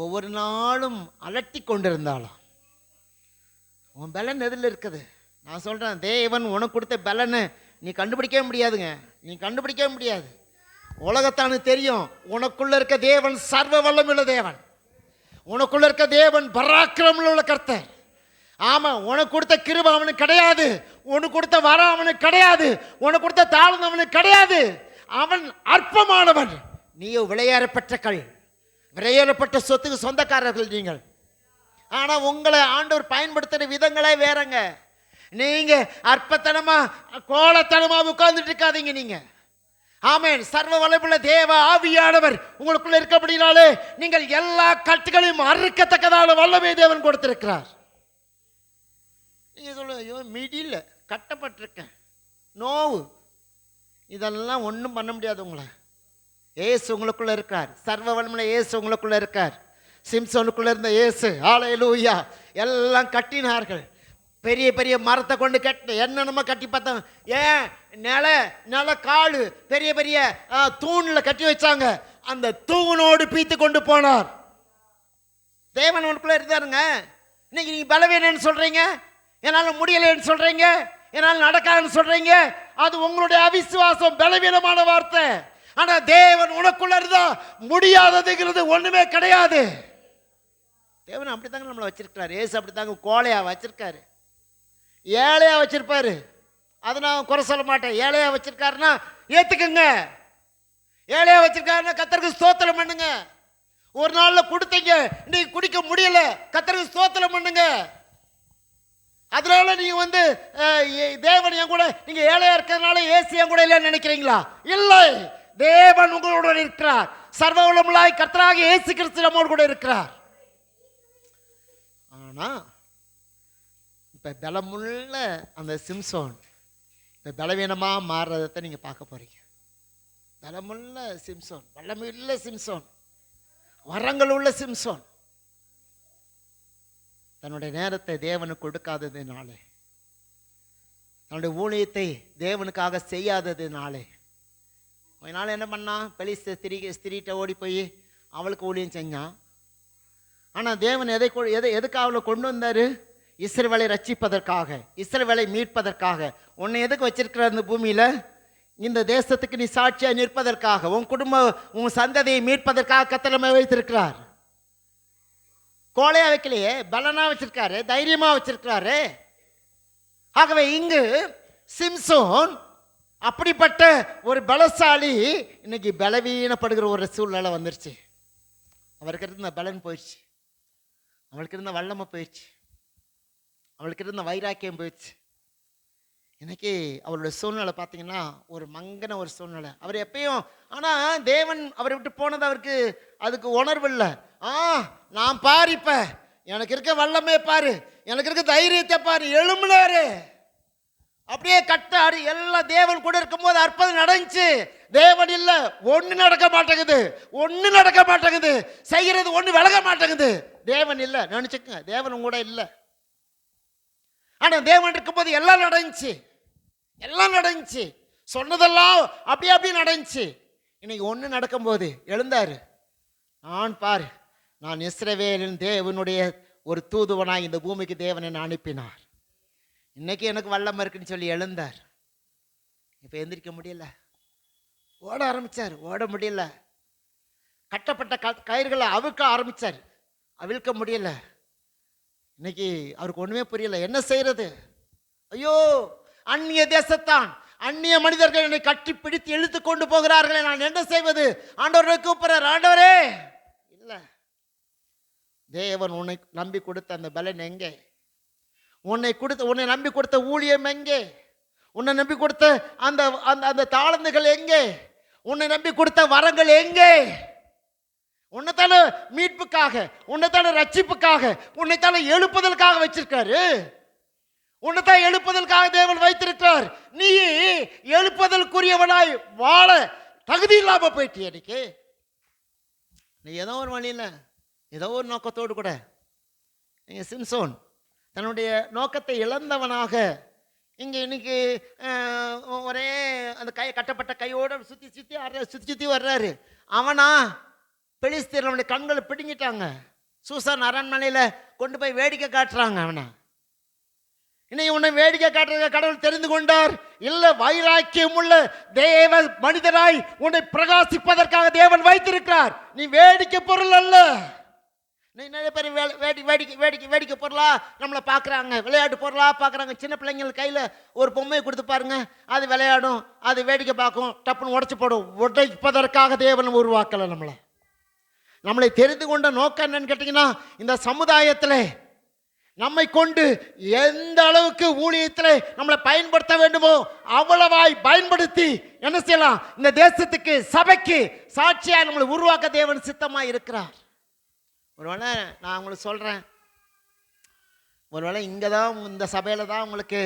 ஒவ்வொரு நாளும் அலட்டி கொண்டிருந்தாளாம். உன் பலன் எதில் இருக்குது? நான் சொல்றேன், தேவன் உனக்கு கொடுத்த பலனை நீ கண்டுபிடிக்கவே முடியாதுங்க. நீ கண்டுபிடிக்கவே முடியாது. உலகத்தானுக்கு தெரியும், உனக்குள்ள இருக்க தேவன் சர்வ வல்லமையுள்ள தேவன், உனக்குள்ள இருக்க தேவன் பராக்கிரமம் உள்ள கர்த்தர். ஆமா, உனக்கு கொடுத்த கிருபை அவனுக்கு கிடையாது, உனக்கு கொடுத்த வரம் அவனுக்கு கிடையாது, உனக்கு கொடுத்த தாழ்ந்து அவனுக்கு கிடையாது. அவன் அற்பமானவன். நீயோ விளையாடப்பட்ட கல், விளையாடப்பட்ட சொத்துக்கு சொந்தக்காரர்கள் நீங்கள். ஆனா உங்களை ஆண்டவர் பயன்படுத்துற விதங்களே வேறங்க. நீங்க அற்பத்தனமா கோலத்தனமா உட்கார்ந்துட்டு இருக்காதீங்க. நீங்க ஆமென், சர்வ வல்லமையுள்ள தேவ ஆவியானவர் உங்களுக்குள்ள இருக்கபடினாலே நீங்கள் எல்லா கட்டுகளையும் அறுக்கத்தக்கதான வல்லமை தேவன் கொடுத்திருக்கிறார். நீங்க சொல்ல, ஐயோ மிடில் கட்டப்பட்டிருக்கேன், நோவு, இதெல்லாம் ஒன்றும் பண்ண முடியாது. உங்களை ஏசு உங்களுக்குள்ள இருக்கார், சர்வ வல்லமையுள்ள ஏசு உங்களுக்குள்ள இருக்கார். சிம்சோனுக்குள்ள இருந்த ஏசு, ஹல்லேலூயா, எல்லாம் கட்டினார்கள். பெரிய பெரிய மரத்தை கொண்டு கட்டி என்னென்னமோ கட்டி பார்த்தோம். ஏன் நில காலு பெரிய பெரிய தூண்ல கட்டி வச்சாங்க. அந்த தூணோடு பீத்து கொண்டு போனார். தேவன் உனக்குள்ள இருந்தாருங்க. இன்னைக்கு நீங்க பலவீனன்னு சொல்றீங்க, என்னால முடியலைன்னு சொல்றீங்க, என்னால் நடக்காதுன்னு சொல்றீங்க. அது உங்களுடைய அவிசுவாசம், பலவீனமான வார்த்தை. ஆனா தேவன் உனக்குள்ள இருந்தா முடியாததுங்கிறது ஒண்ணுமே கிடையாது. தேவன் அப்படித்தாங்க நம்மளை வச்சிருக்கிறாரு. ஏசு அப்படித்தாங்க கோழையா வச்சிருக்காரு, ஏழையா வச்சிருப்பாரு. அதை நான் குறை சொல்ல மாட்டேன். ஏழையா வச்சிருக்காருன்னா ஏத்துக்குங்க. ஏழையா வச்சிருக்காருன்னா கர்த்தருக்கு ஸ்தோத்திரம் பண்ணுங்க. ஒரு நாள்ல கொடுத்தீங்க, இன்னைக்கு குடிக்க முடியல, கர்த்தருக்கு ஸ்தோத்திரம் பண்ணுங்க. அதனால நீங்க வந்து தேவன் என் கூட, நீங்க ஏழையா இருக்கிறதுனால ஏசு என் கூட இல்லைன்னு நினைக்கிறீங்களா? இல்லை, தேவன் உங்களோட இருக்கிறார். சர்வ வல்லமையுள்ள கர்த்தராகிய இயேசு கிறிஸ்து நம்மோடு கூட இருக்கிறார். ஆனா இப்ப பலமுள்ள அந்த சிம்சோன் இப்ப பலவீனமா மாறுறதை நீங்க பார்க்க போறீங்க. பலமுள்ள சிம்சோன், வல்லமையுள்ள சிம்சோன், வரங்கள் உள்ள சிம்சோன் தன்னுடைய நேரத்தை தேவனுக்கு கொடுக்காததினாலே, தன்னுடைய ஊழியத்தை தேவனுக்காக செய்யாததினாலே, அதனால என்ன பண்ணா? பெலிஸ்த ஸ்திரீட்ட ஓடி போய் அவளுக்கு ஊழியம் செஞ்சான். ஆனா தேவன் எதுக்கு அவளை கொண்டு வந்தாரு? இஸ்ரவேலை ரட்சிப்பதற்காக, இஸ்ரவேலை மீட்பதற்காக. உன்னை எதுக்கு வச்சிருக்கிற இந்த பூமியில? இந்த தேசத்துக்கு நீ சாட்சியா நிற்பதற்காக, உன் குடும்பம், உன் சந்ததியை மீட்பதற்காக கர்த்தர் வைத்திருக்கிறார். கோழையா வைக்கலையே, பலனா வச்சிருக்காரு, தைரியமா வச்சிருக்கிறாரு. ஆகவே இங்கு சிம்சோன் அப்படிப்பட்ட ஒரு பலசாலி இன்னைக்கு பலவீனப்படுகிற ஒரு சூழ்நிலை வந்துருச்சு. அவருக்கு இருந்த பலன் போயிடுச்சு, அவளுக்கு இருந்த வல்லமை போயிடுச்சு, அவளுக்கு இருந்த வைராக்கியம் போயிடுச்சு. இன்னைக்கு அவருடைய சூழ்நிலை பார்த்தீங்கன்னா ஒரு மங்கன ஒரு சூழ்நிலை. அவர் எப்பயும், ஆனால் தேவன் அவரை விட்டு போனது அவருக்கு அதுக்கு உணர்வு இல்லை. நான் பாரு, இப்ப எனக்கு இருக்க வல்லமே பாரு, எனக்கு இருக்க தைரியத்தை பாரு, எழும்புனாரு. அப்படியே கட்டாடி எல்லாம் தேவன் கூட இருக்கும்போது அற்புதம் நடந்துச்சு. தேவன் இல்ல, ஒண்ணு நடக்க மாட்டேங்குது, செய்யறது ஒண்ணு விலக மாட்டேங்குது. தேவன் இல்ல நினைச்சுக்கங்க, தேவன் கூட இல்ல. ஆனா தேவன் இருக்கும்போது எல்லாம் நடந்துச்சு, சொன்னதெல்லாம் அப்படியே நடந்துச்சு. இன்னைக்கு ஒண்ணு நடக்கும்போது எழுந்தாரு. நான் இஸ்ரவேலின் தேவனுடைய ஒரு தூதுவனாய் இந்த பூமிக்கு தேவனை அனுப்பினார். இன்னைக்கு எனக்கு வல்லம் இருக்குன்னு சொல்லி எழுந்தார். இப்போ எந்திரிக்க முடியல. ஓட ஆரம்பித்தார், ஓட முடியல. கட்டப்பட்ட கயிறுகளை அவிழ்க்க ஆரம்பித்தார், அவிழ்க்க முடியல. இன்னைக்கு அவருக்கு ஒன்றுமே புரியல, என்ன செய்யறது? ஐயோ, அந்நிய தேசத்தான் அந்நிய மனிதர்கள் என்னை கட்டி பிடித்து இழுத்து கொண்டு போகிறார்களே, நான் என்ன செய்வது? ஆண்டவரை கூப்பிடுறார். ஆண்டவரே, இல்லை, தேவன் உன்னை நம்பி கொடுத்த அந்த பலன் எங்கே? உன்னை நம்பி கொடுத்த ஊழியம் எங்கே? உன்னை நம்பி கொடுத்த அந்த அந்த தாளந்துகள் எங்கே? உன்னை நம்பி கொடுத்த வரங்கள் எங்கே? உன்னைத்தான மீட்புக்காக, உன்னைத்தான ரட்சிப்புக்காக, உன்னைத்தான எழுப்புதலுக்காக வச்சிருக்காரு. உன்னைத்தான் எழுப்புதலுக்காக தேவன் வைத்திருக்கிறார். நீ எழுப்புதலுக்குரியவனாய் வாழ தகுதி இல்லாம போயிட்டிய. இன்னைக்கு நீ ஏதோ ஒரு வழியில, ஏதோ ஒரு நோக்கத்தோடு கூட, நீங்க சிம்சோன் தன்னுடைய நோக்கத்தை இழந்தவனாக இங்கே இன்னைக்கு ஒரே அந்த கட்டப்பட்ட கையோடு சுற்றி வர்றாரு. அவனா பெலிஸ்தீர் அவனுடைய கண்களை பிடுங்கிட்டாங்க. சூசான் அரண்மனையில் கொண்டு போய் வேடிக்கை காட்டுறாங்க. அவனை இன்னைக்கு உன்னை வேடிக்கை காட்டுறத கடவுள் தெரிந்து கொண்டார். இல்லை, வைராக்கியம் உள்ள தேவ மனிதராய் உன்னை பிரகாசிப்பதற்காக தேவன் வைத்திருக்கிறார். நீ வேடிக்கை பொருள் அல்ல. நிறைய பேர் வேடிக்கை பொருளா நம்மளை பார்க்குறாங்க, விளையாட்டு பொருளாக பார்க்குறாங்க. சின்ன பிள்ளைங்கள் கையில் ஒரு பொம்மையை கொடுத்து பாருங்க, அது விளையாடும், அது வேடிக்கை பார்க்கும், டப்புன்னு உடச்சி போடும். உடைப்பதற்காக தேவன் உருவாக்கலை. நம்மளை தெரிந்து கொண்ட நோக்கம் என்னன்னு கேட்டிங்கன்னா, இந்த சமுதாயத்தில் நம்மை கொண்டு எந்த அளவுக்கு ஊழியத்தில் நம்மளை பயன்படுத்த வேண்டுமோ அவ்வளவாய் பயன்படுத்தி என்ன செய்யலாம்? இந்த தேசத்துக்கு, சபைக்கு சாட்சியாக நம்மளை உருவாக்க தேவன் சித்தமாக இருக்கிறார். ஒருவேளை நான் உங்களுக்கு சொல்கிறேன், ஒருவேளை இங்கே தான், இந்த சபையில் தான் உங்களுக்கு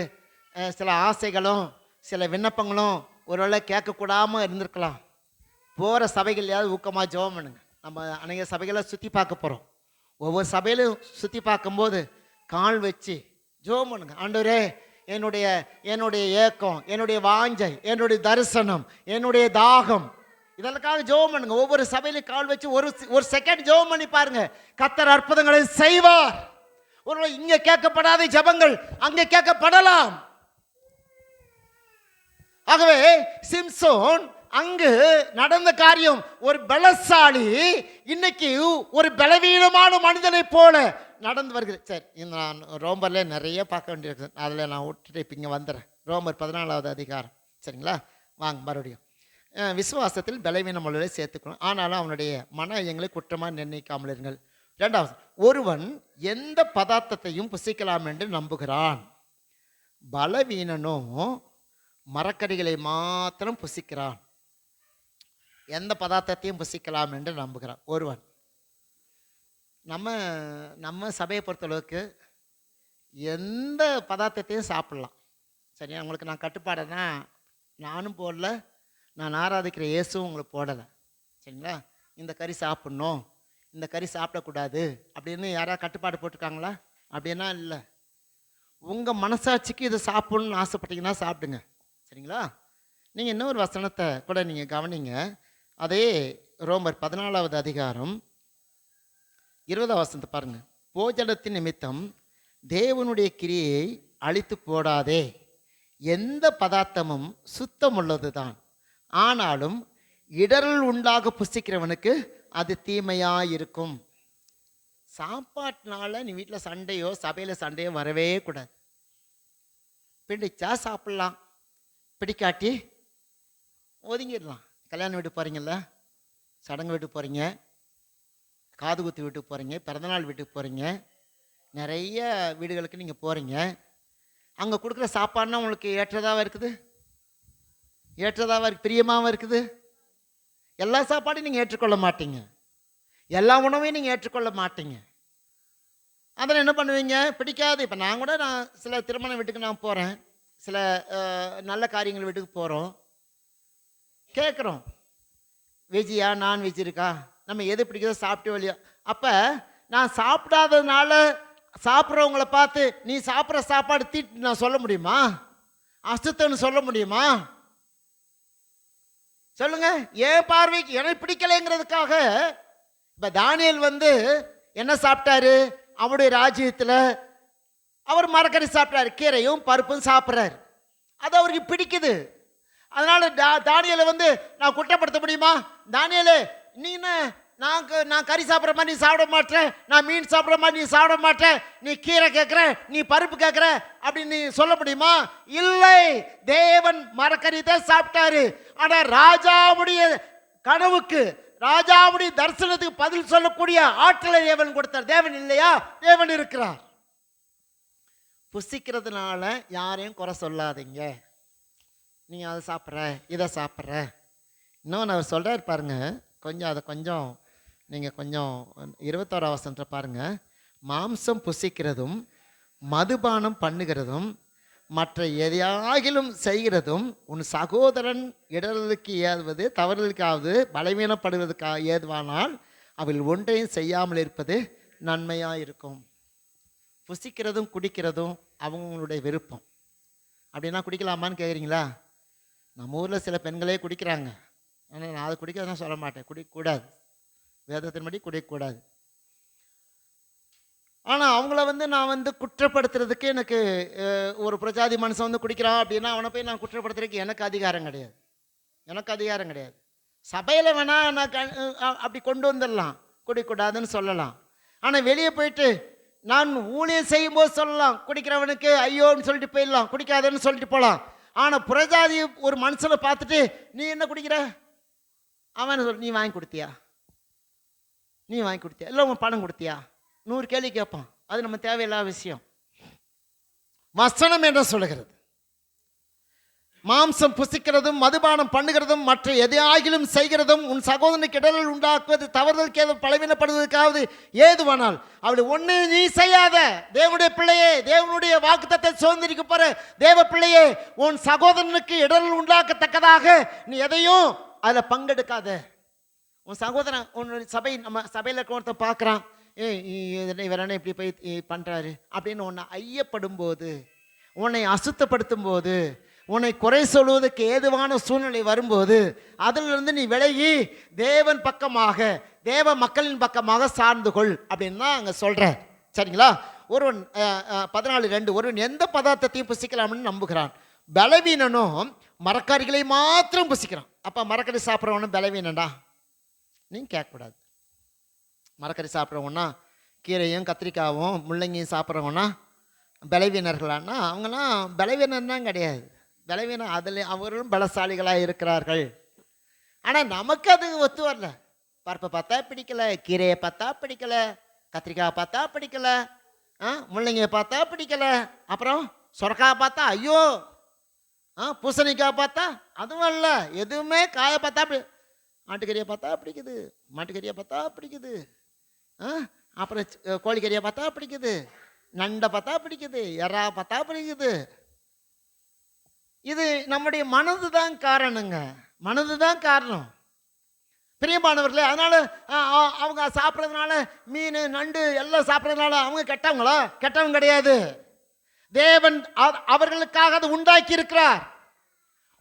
சில ஆசைகளும் சில விண்ணப்பங்களும் ஒருவேளை கேட்கக்கூடாமல் இருந்திருக்கலாம். போகிற சபைகளையாவது ஊக்கமாக ஜெபம் பண்ணுங்க. நம்ம அநேக சபைகளை சுற்றி பார்க்க போகிறோம். ஒவ்வொரு சபையிலும் சுற்றி பார்க்கும்போது கால் வச்சு ஜெபம் பண்ணுங்க. ஆண்டவரே, என்னுடைய ஏக்கம், என்னுடைய வாஞ்சை, என்னுடைய தரிசனம், என்னுடைய தாகம், இதற்காக ஜெபம் பண்ணுங்க. ஒவ்வொரு சபையிலும் கால் வச்சு ஒரு செகண்ட் ஜெபம் பண்ணி பாருங்க. கர்த்தர் அற்புதங்களை செய்வார். ஒரு இங்க கேட்கப்படாத ஜெபங்கள் அங்கே கேட்கப்படலாம். ஆகவே சிம்சோன் அங்கு நடந்த காரியம், ஒரு பலசாலி இன்னைக்கு ஒரு பலவீனமான மனிதனை போல நடந்து வருகிறது. சரி, நான் ரோமர்ல நிறைய பார்க்க வேண்டியிருக்கு, அதில் நான் விட்டுட்டு இப்போ இங்கே வந்துடுறேன். ரோமர் 14வது அதிகாரம். சரிங்களா, வாங்க மறுபடியும். விசுவாசத்தில் பலவீனம் உள்ளதை சேர்த்துக்கணும், ஆனாலும் அவனுடைய மன ஐயங்களை குற்றமாக நிர்ணயிக்காமல் இருங்கள். 2வது, ஒருவன் எந்த பதார்த்தத்தையும் புசிக்கலாம் என்று நம்புகிறான். பலவீனனோ மரக்கறிகளை மாத்திரம் புசிக்கிறான். எந்த பதார்த்தத்தையும் புசிக்கலாம் என்று நம்புகிறான் ஒருவன். நம்ம சபையை பொறுத்தளவுக்கு எந்த பதார்த்தத்தையும் சாப்பிட்லாம். சரியா, உங்களுக்கு நான் கட்டுப்பாடுனா நானும் போடல, நான் ஆராதிக்கிற இயேசுவும் உங்களுக்கு போடலை. சரிங்களா, இந்த கறி சாப்பிட்ணும், இந்த கறி சாப்பிடக்கூடாது அப்படின்னு யாராவது கட்டுப்பாடு போட்டிருக்காங்களா? அப்படின்னா இல்லை. உங்கள் மனசாட்சிக்கு இது சாப்பிட்ணுன்னு ஆசைப்பட்டீங்கன்னா சாப்பிடுங்க. சரிங்களா, நீங்கள் இன்னொரு வசனத்தை கூட நீங்கள் கவனிங்க. அதே ரோமர் 14வது அதிகாரம் 20வது வசனத்தை பாருங்கள். போஜனத்தின் நிமித்தம் தேவனுடைய கிரியை அழித்து போடாதே. எந்த பதார்த்தமும் சுத்தம் உள்ளது தான், ஆனாலும் இடரல் உண்டாக புசிக்கிறவனுக்கு அது தீமையாக இருக்கும். சாப்பாட்டினால நீ வீட்டில் சண்டையோ சபையில் சண்டையோ வரவே கூடாது. பிடிச்சா சாப்பிட்லாம், பிடிக்காட்டி ஒதுங்கிடலாம். கல்யாணம் வீட்டுக்கு போகிறீங்கள, சடங்கு வீட்டுக்கு போகிறீங்க, காது குத்து வீட்டுக்கு போகிறீங்க, பிறந்தநாள் வீட்டுக்கு போகிறீங்க, நிறைய வீடுகளுக்கு நீங்கள் போகிறீங்க. அங்கே கொடுக்குற சாப்பாடுனா உங்களுக்கு ஏற்றதாக இருக்குது, பிரியமாகவும் இருக்குது. எல்லா சாப்பாடையும் நீங்கள் ஏற்றுக்கொள்ள மாட்டீங்க, எல்லா உணவையும் நீங்கள் ஏற்றுக்கொள்ள மாட்டீங்க. அதில் என்ன பண்ணுவீங்க? பிடிக்காது. இப்போ நான் சில திருமண வீட்டுக்கு நான் போகிறேன், சில நல்ல காரியங்கள் வீட்டுக்கு போகிறோம், கேட்குறோம் வெஜ்ஜியா நான்வெஜ் இருக்கா, நம்ம எது பிடிக்கிறதோ சாப்பிட்டு வழியா. அப்போ நான் சாப்பிடாததுனால சாப்பிட்றவங்கள பார்த்து நீ சாப்பிட்ற சாப்பாடு தீட்டு நான் சொல்ல முடியுமா? அசுத்தம்னு சொல்ல முடியுமா? சொல்லுங்க. ஏன் பார்வைக்கு எனக்கு பிடிக்கலைங்கிறதுக்காக இப்போ தானியேல் என்ன சாப்பிட்டாரு? அவருடைய ராஜ்யத்தில் அவர் மரக்கறி சாப்பிட்றாரு, கீரையும் பருப்பும் சாப்பிட்றாரு. அது அவருக்கு பிடிக்குது. அதனால தானியேலை வந்து நான் குற்றப்படுத்த முடியுமா? தானியேலே, நீ என்ன நான் கறி சாப்பிட்ற மாதிரி நீ சாப்பிட மாட்டேன், நான் மீன் சாப்பிட்ற மாதிரி நீ சாப்பிட மாட்டேன், நீ கீரை கேட்குற, நீ பருப்பு கேட்குற அப்படின்னு நீ சொல்ல முடியுமா? இல்லை, தேவன் மரக்கறி தான் சாப்பிட்டாரு. ஆனால் ராஜாவுடைய கனவுக்கு, ராஜாவுடைய தரிசனத்துக்கு பதில் சொல்லக்கூடிய ஆற்றலை தேவன் கொடுத்தார். தேவன் இல்லையா? தேவன் இருக்கிறார். புசிக்கிறதுனால யாரையும் குறை சொல்லாதீங்க. நீ அதை சாப்பிட்ற, இதை சாப்பிட்ற. இன்னொன்று அவர் சொல்கிறார் பாருங்க, கொஞ்சம் நீங்கள் கொஞ்சம் 21ஆம் வசனத்தில் பாருங்கள். மாம்சம் புசிக்கிறதும் மதுபானம் பண்ணுகிறதும் மற்ற எதையாகிலும் செய்கிறதும் உன் சகோதரன் இடர்களுக்கு ஏதுவது தவறுதலுக்காவது பலவீனப்படுவதற்காக ஏதுவானால் அவள் ஒன்றையும் செய்யாமல் இருப்பது நன்மையாக இருக்கும். புசிக்கிறதும் குடிக்கிறதும் அவங்களுடைய விருப்பம். அப்படின்னா குடிக்கலாமான்னு கேட்குறீங்களா? நம்ம ஊரில் சில பெண்களே குடிக்கிறாங்க. ஆனால் நான் அதை குடிக்கிறதான் சொல்ல மாட்டேன், குடிக்கக்கூடாது, வேதத்தின்படி குடிக்கக்கூடாது. ஆனால் அவங்கள வந்து நான் குற்றப்படுத்துறதுக்கு எனக்கு ஒரு பிரஜாதி மனுஷன் குடிக்கிறான் அப்படின்னா அவனை போய் நான் குற்றப்படுத்துறதுக்கு எனக்கு அதிகாரம் கிடையாது. சபையில் வேணால் நான் அப்படி கொண்டு வந்துடலாம், குடிக்கூடாதுன்னு சொல்லலாம். ஆனால் வெளியே போயிட்டு நான் ஊழியம் செய்யும்போது சொல்லலாம், குடிக்கிறவனுக்கு ஐயோன்னு சொல்லிட்டு போயிடலாம், குடிக்காதன்னு சொல்லிட்டு போகலாம். ஆனால் புறஜாதி ஒரு மனுஷனை பார்த்துட்டு நீ என்ன குடிக்கிற, அவன் சொல், நீ வாங்கி கொடுத்தியா இல்லை உன் பணம் கொடுத்தியா, 100 கேள்வி கேட்பான். அது நம்ம தேவையில்லாத விஷயம். வசனம் என்ன சொல்லுகிறது? மாம்சம் புசிக்கிறதும் மதுபானம் பண்ணுகிறதும் மற்ற எதையாகிலும் செய்கிறதும் உன் சகோதரனுக்கு இடர்கள் உண்டாக்குவது தவறுதலுக்கு ஏதோ பலவீனப்படுவதற்காவது ஏதுவானால் அவளை ஒன்று நீ செய்யாத. தேவனுடைய பிள்ளையே, தேவனுடைய வாக்குத்தத்தை சுதந்திரிக்க போற தேவ பிள்ளையே, உன் சகோதரனுக்கு இடர்கள் உண்டாக்கத்தக்கதாக நீ எதையும் அதில் பங்கெடுக்காத. உன் சகோதரன் உன்னுடைய நம்ம சபையில் இருக்க ஒருத்தன் பார்க்குறான், இவர் என்ன இப்படி போய் பண்ணுறாரு அப்படின்னு உன்னை ஐயப்படும் போது, உன்னை அசுத்தப்படுத்தும் போது, உன்னை குறை சொல்வதற்கு ஏதுவான சூழ்நிலை வரும்போது அதிலிருந்து நீ விலகி தேவன் பக்கமாக, தேவ மக்களின் பக்கமாக சார்ந்து கொள் அப்படின்னு தான் அங்கே சொல்கிறேன். சரிங்களா? ஒருவன் 14:2 ஒருவன் எந்த பதார்த்தத்தையும் புசிக்கலாம்னு நம்புகிறான், பலவீனனும் மரக்கறிகளை மாத்திரம் புசிக்கிறான். அப்போ மரக்கறி சாப்பிட்றவனும் பலவீனண்டா நீங்கள் கேட்கக்கூடாது. மரக்கறி சாப்பிட்றவனா, கீரையும் கத்திரிக்காயும் முள்ளங்கியும் சாப்பிட்றவனா பலவீனர்களானா அவங்களாம் பலவீனம் தான் கிடையாது. பலவீனம் அதில் அவர்களும் பலசாலிகளாக இருக்கிறார்கள். ஆனால் நமக்கு அது ஒத்து வரல. பருப்பை பார்த்தா பிடிக்கலை, கீரையை பார்த்தா பிடிக்கலை, கத்திரிக்காய் பார்த்தா பிடிக்கலை, முள்ளங்கியை பார்த்தா பிடிக்கலை, அப்புறம் சுரக்காய் பார்த்தா ஐயோ, பூசணிக்காய் பார்த்தா அதுவும் இல்லை, எதுவுமே காயை பார்த்தா ஆட்டுக்கறியை பார்த்தா பிடிக்குது, மாட்டுக்கறியை பார்த்தா பிடிக்குது, அப்புறம் கோழிக்கறியை பார்த்தா பிடிக்குது, நண்டை பார்த்தா பிடிக்குது, எறா பார்த்தா பிடிக்குது. இது நம்முடைய மனது தான் காரணங்க, மனது தான் காரணம் பிரியமானவர்களே. அதனால அவங்க சாப்பிட்றதுனால மீன் நண்டு எல்லாம் சாப்பிட்றதுனால அவங்க கெட்டவங்களா? கெட்டவங்க கிடையாது. தேவன் அவர்களுக்காக அதை உண்டாக்கி இருக்கிறார்.